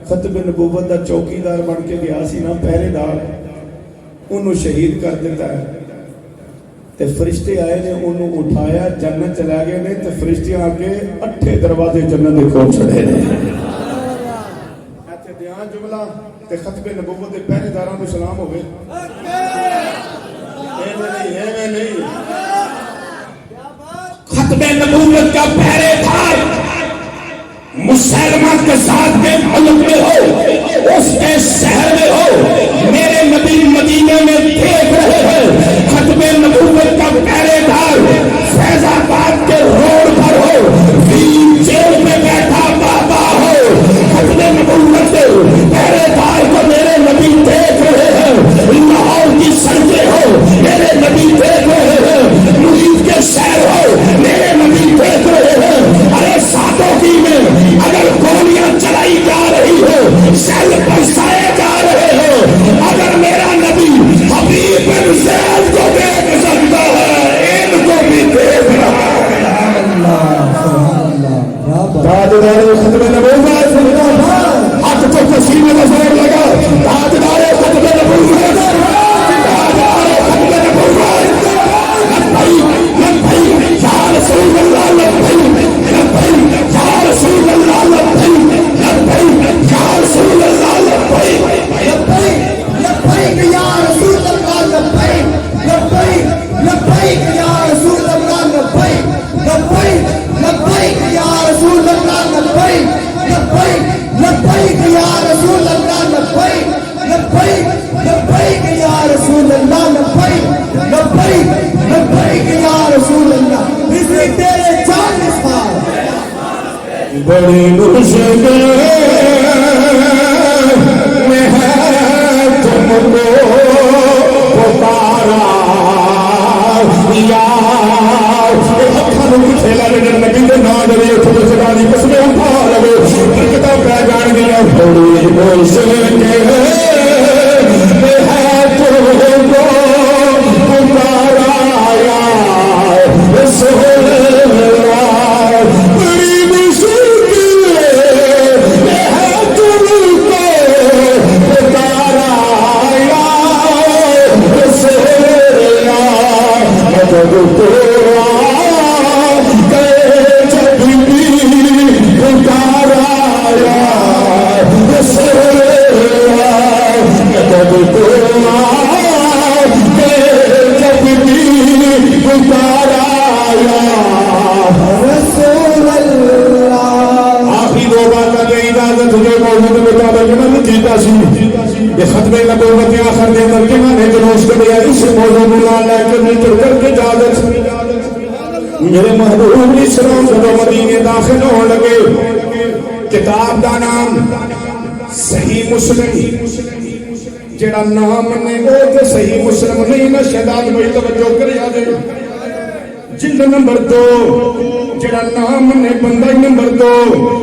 ختم نبوت دا چوکیدار بن کے گیا سی نا پہرے دار انہوں شہید کر دیتا ہے تے فرشتے آئے نے انہوں اٹھایا جنت چلا گئے نے تے فرشتے آ کے 8 دروازے جنت دے کھول چھڑے نے ایتھے دیاں جملہ تے ختم نبوت دے پہرے داراں نو سلام ہوے ایویں نہیں ختم نبوت کا پہرے دار مسلمہ کے ساتھ کے ملک میں ہو اس کے شہر میں ہو میرے نبی مدینے میں دیکھ رہے ہیں ختم نبوت کا پہرے دار فیض آباد کے روڈ پر ہو جیل میں بیٹھا بابا ہو ختم نبوت کے پہرے دار کو میرے نبی دیکھ رہے ہیں لاہور کی سڑکیں ہو میرے نبی دیکھ رہے ہیں محیط کے شہر ہو میرے نبی دیکھ رہے ہیں ارے ساتوں کی میں اگر گولیاں چلائی جا رہی ہو سیل برسائے جا رہے ہو اگر میرا نبی حبیب بن زید کو دیکھ سکتا ہے ان کو بھی دیکھ رہا ہے تاجدار ختم نبوت ہاتھ کو پسینے کا زور لگا تاجدار ختم نبوت تاجدار ختم نبوت لبیک یا رسول اللہ لبیک یا رسول اللہ لبیک یا رسول اللہ لبیک لبیک یا رسول اللہ لبیک لبیک یا رسول اللہ لبیک لبیک یا رسول اللہ لبیک لبیک یا رسول اللہ لبیک لبیک یا رسول اللہ لبیک لبیک یا رسول اللہ بزرگ تیرے 40 سال بڑی مشکل میں ہے تم کو پکارا یا کھیلا نبی کے نام لے تھوڑے سے گالی کس میں اٹھا لگے برکتہ پہ جان گیا بڑی مشکل میں ہے تم کو پکارا یا رسول اللہ بڑی مشکل میں ہے تم کو پکارا یا رسول اللہ مدد کو ختم نبوت آخر دے اندر کہ میں نے جلوس کریا اس موضوع میں لے کر نیچر کر کے اجازت میرے محبوب علیہ السلام جب مدینے داخل ہو لگے کتاب دا نام صحیح مسلم جڑا نام نے وہ تے صحیح مسلم نہیں نہ شہداد بھائی توجہ کرے آ جلد نمبر 2 جڑا نام نے بندہ نمبر 2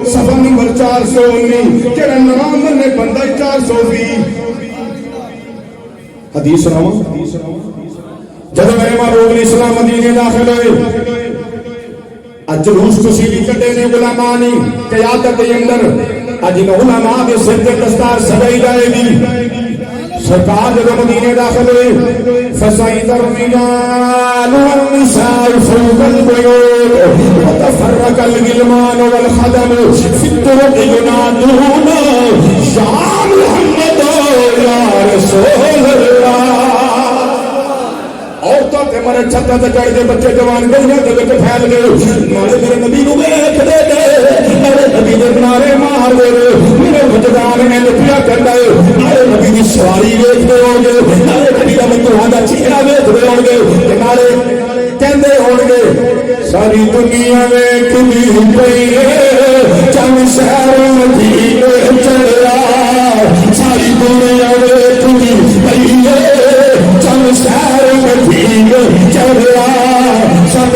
صفحہ نمبر 419 جڑا نام نے بندہ 420 حدیث سناؤں جب میرے محبوب علیہ السلام مدینے داخل ہوئے جلوس کسی بھی کٹے نے علمانی قیادت اندر اج ان علماء کے سر تے دستار سجائی جائے گی سرکار جب مدینے داخل ہوئے فسعید الرجال والنساء فوق البيوت وتفرق الغلمان والخدم في الطرق ينادون يا محمد يا رسول اللہ عورتوں کے مرے چھتاں تے چڑھ کے بچے جوان گلیاں دے وچ پھیل گئے نالے میرے نبی نو ویکھ دے میرے نبی دے نعرے مار دے میرے وجدان نے لپیا کردا ہے نالے نبی دی سواری ویکھ دے ہون گے نالے نبی دا متواں دا چہرہ ویکھ دے ہون گے تے نالے کہندے ہون گے ساری دنیا ویکھدی پئی چن شہر دی چڑھیا ساری دنیا ویکھدی پئی چن شہر چڑھیا سب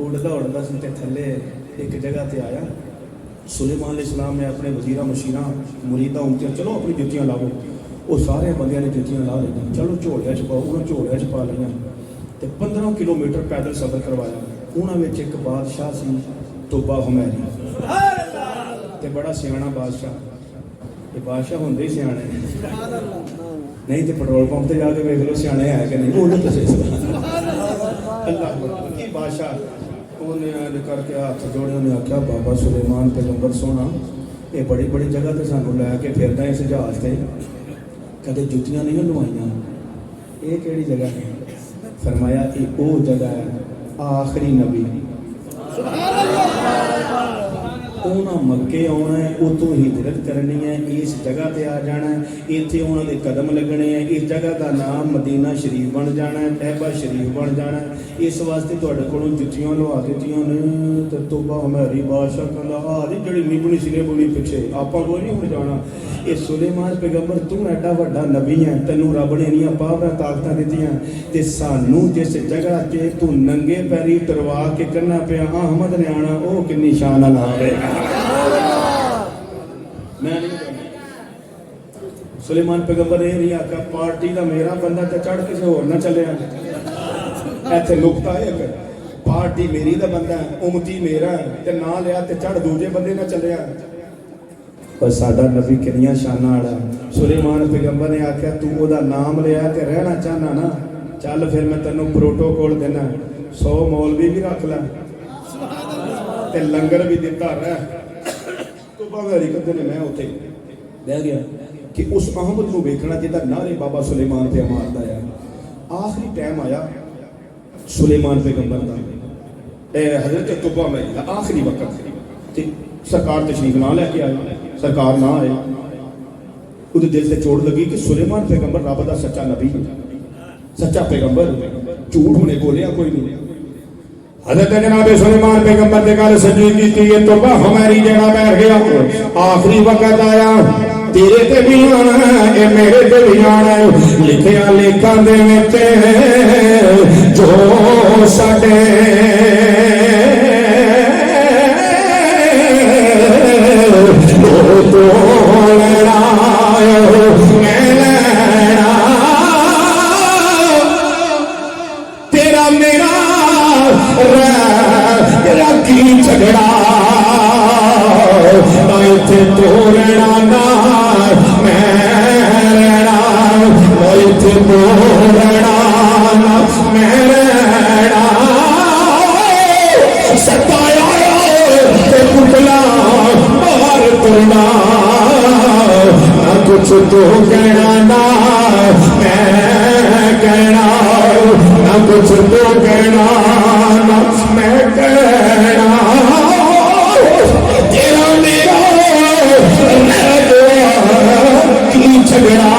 اڑتا اڑتا سی تے تھلے ایک جگہ تے آیا سلیمان علیہ السلام نے اپنے وزیرہ مشیرہ مریداں امتیاں چلو اپنی جتیاں لاؤ وہ سارے بندیاں نے جتیاں لا لیں چلو جھوڑیاں چ پاؤ انہوں جھوڑیاں چ پا لیا تے 15 کلومیٹر پیدل سفر کروایا انہاں وچ ایک بادشاہ سی توبہ حمیری تے بڑا سیاںا بادشاہ یہ بادشاہ ہوندے ہی سیانے نہیں تے پیٹرول پمپ تے جا کے ویکھ لو سیانے ہے کہ نہیں بولو تے صحیح اللہ اکبر کی بادشاہ انہیں کر کے ہاتھ جوڑے انہیں آخیا بابا سلیمان پیغمبر سونا یہ بڑی بڑی جگہ تے سانو لے کے پھردا اس جہاز تے کدے جتیاں نہیں لوائیاں یہ کیڑی جگہ ہے فرمایا یہ وہ جگہ ہے آخری نبی اونا مکے آنا ہے اتوں ہجرت کرنی ہے اس جگہ تے آ جانا ہے اتنے انہوں نے قدم لگنے ہیں اس جگہ کا نام مدینہ شریف بن جانا ہے طیبہ شریف بن جانا ہے اس واسطے تواڈے کولوں جتیاں لوا دتیاں نے تے توبہ ہماری بادشاہ کہندا آ دی جڑی نبنی سنے بولی پیچھے آپاں کوئی نہیں ہو جانا یہ سلیمان پیغمبر تو ایڈا وڈا نبی ہے تینوں رب نے انیاں پاور طاقتاں دتیاں تے سانوں جس جگہ تے تو ننگے پیری تروا کے کرنا پیا احمد نے آنا او کنی شان والا ہے میں نہیں سلیمان پیغمبر نے نہیں آکھا پارٹی دا میرا بندہ تے چڑھ کسے ہور نہ چلیا ایتھے نقطہ ہے کہ پارٹی میری دا بندہ ہے امتی میرا ہے تے نہ لیا تے چڑھ دوجے بندے نہ چلیا اور ساڈا نبی کنیاں شاناں والا سلیمان پیغمبر نے آکھیا تو او دا نام لیا تے رہنا چاہنا نا چل پھر میں تینوں پروٹوکول دینا 100 مولوی بھی رکھ لے تے لنگر بھی دیتا رہ تو باغری کدے نے میں اوتھے بیٹھ گیا کہ اس احمد نو ویکھنا جدا نعرے بابا سلیمان پہ ماردا ہے آخری ٹائم آیا سلیمان پیغمبر دا حضرت توبہ میں آخری وقت تے سرکار تشریف نہ لے کے آیا سرکار نہ آئے وہ دل سے چوٹ لگی کہ سلیمان پیغمبر رب دا سچا نبی سچا پیغمبر جھوٹ ہونے بولیا کوئی نہیں حضرت جناب سلیمان پیغمبر نے گل سجی کی یہ توبہ ہماری جگہ بیٹھ گیا آخری وقت آیا تیرے تے بھی آنا اے میرے تے بھی آنا لکھیا لکھاں دے وچ جو ساڈے تو لینا میں لینا تیرا میرا کی جھگڑا تے تو رہنا نا میں رہنا تے تو رہنا نا میں رہنا ستایا تے پتلا باہر کرنا نہ کچھ تو کہنا نا میں کہنا نہ کچھ تو کہنا نا میں کہنا تیرا میرا کی جھگڑا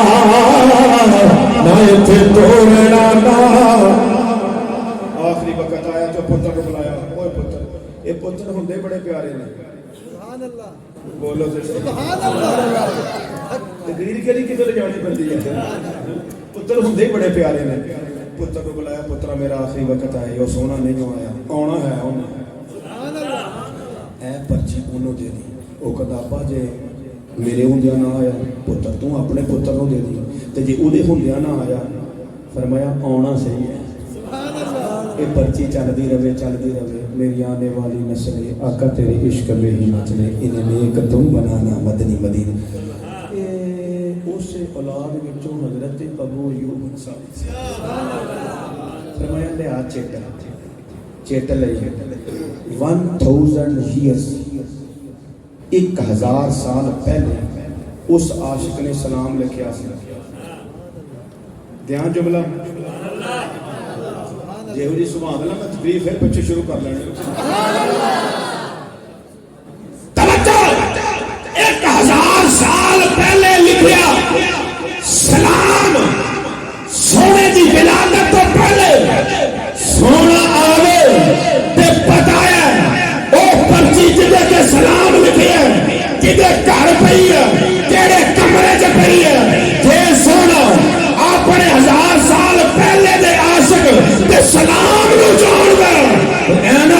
نہ تے توڑنا نا آخری وقت آیا تو پتر کو بلایا اوے پتر یہ پتر ہوندے بڑے پیارے نے سبحان اللہ بولو سبحان اللہ تقریر کے لیے کدھر جانی پڑتی ہے پتر ہوندے بڑے پیارے نے پتر کو بلایا پترا میرا آخری وقت آیا وہ سونا نہیں آیا آنا ہے انہیں اے پرچی انہوں دے دی وہ کہتا ابا جے میرے ہوندیا نہ آیا پتر تو اپنے پتر نو دے دی تے جے او دے ہوندیا نہ آیا فرمایا آنا صحیح ہے یہ پرچی چلدی رہے میری آنے والی نسل آقا تیرے عشق میں ہی نچلے انہیں نیک تم بنانا مدنی مدینہ اس اولاد وچوں حضرت ابو ایوب انصاری فرمایا لے آ چیٹل لے 1000 years 1000 سال پہلے اس عاشق نے سلام لکھیا سی دھیان جملہ جے ہو جی سبحان اللہ میں تقریر پھر پیچھے شروع کر لینے توجہ 1000 سال پہلے لکھیا سلام سونے دی ولادت تو پہلے سونا آوے تے بتایا او پرچی جدے کے سلام لکھیا جدے گھر پئی ہے کیڑے کمرے چ پئی ہے جے سونا اپنے 1000 سال پہلے دے عاشق تے سلام نو جان دے اینا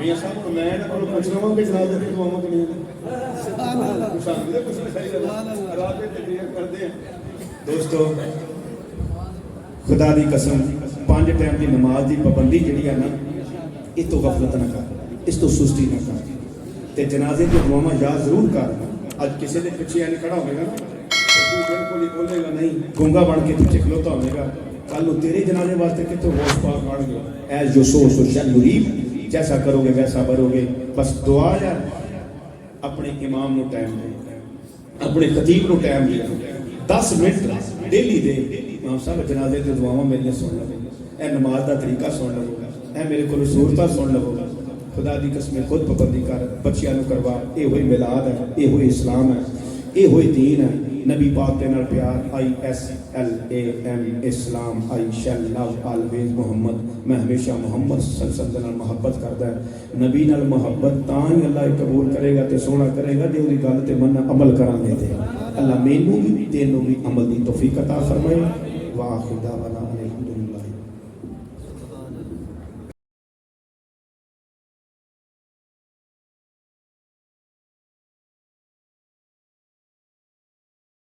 میاں صاحب کو میں نہ پوچھ رہا ہوں کہ جنازے کی دعاؤں کے لیے سبحان اللہ شامل ہے، کچھ نہیں چاہیے رات میں تقریر کرتے ہیں دوستو خدا دی قسم 5 ٹائم دی نماز دی پابندی جڑی ہے نا اس تو غفلت نہ کر اس تو سستی نہ کر تے جنازے کی دعاواں یاد ضرور کر اج کسی دے پیچھے نہیں کھڑا ہوے گا نا تو بالکل ہی بولے گا نہیں گونگا بن کے پیچھے کھلوتا ہوے گا کل نو تیرے جنازے واسطے کتے ہوش پاک بن گے ایز جو سو سو شل یریب جیسا کرو گے ویسا بھرو گے بس دعا ہے اپنے امام نو ٹائم دے اپنے خطیب نو ٹائم دے 10 منٹ ڈیلی دے امام صاحب جنازے تے دعاواں میری سن لو اے نماز دا طریقہ سن لو اے میرے کو صورتاں سن لو خدا دی قسم خود پابندی کر بچیاں نو کروا اے ہوئی میلاد ہے اے ہوئی اسلام ہے اے ہوئی دین ہے نبی پاک دے نال پیار ISLAM Islam I shall love always محمد میں ہمیشہ محمد صلی اللہ علیہ وسلم نال محبت کردا ہے نبی نال محبت تاں ہی اللہ قبول کرے گا تے سونا کرے گا جے دی گل تے من عمل کران گے تے اللہ مینوں بھی تینوں بھی عمل دی توفیق عطا فرمائے واخر دعوانا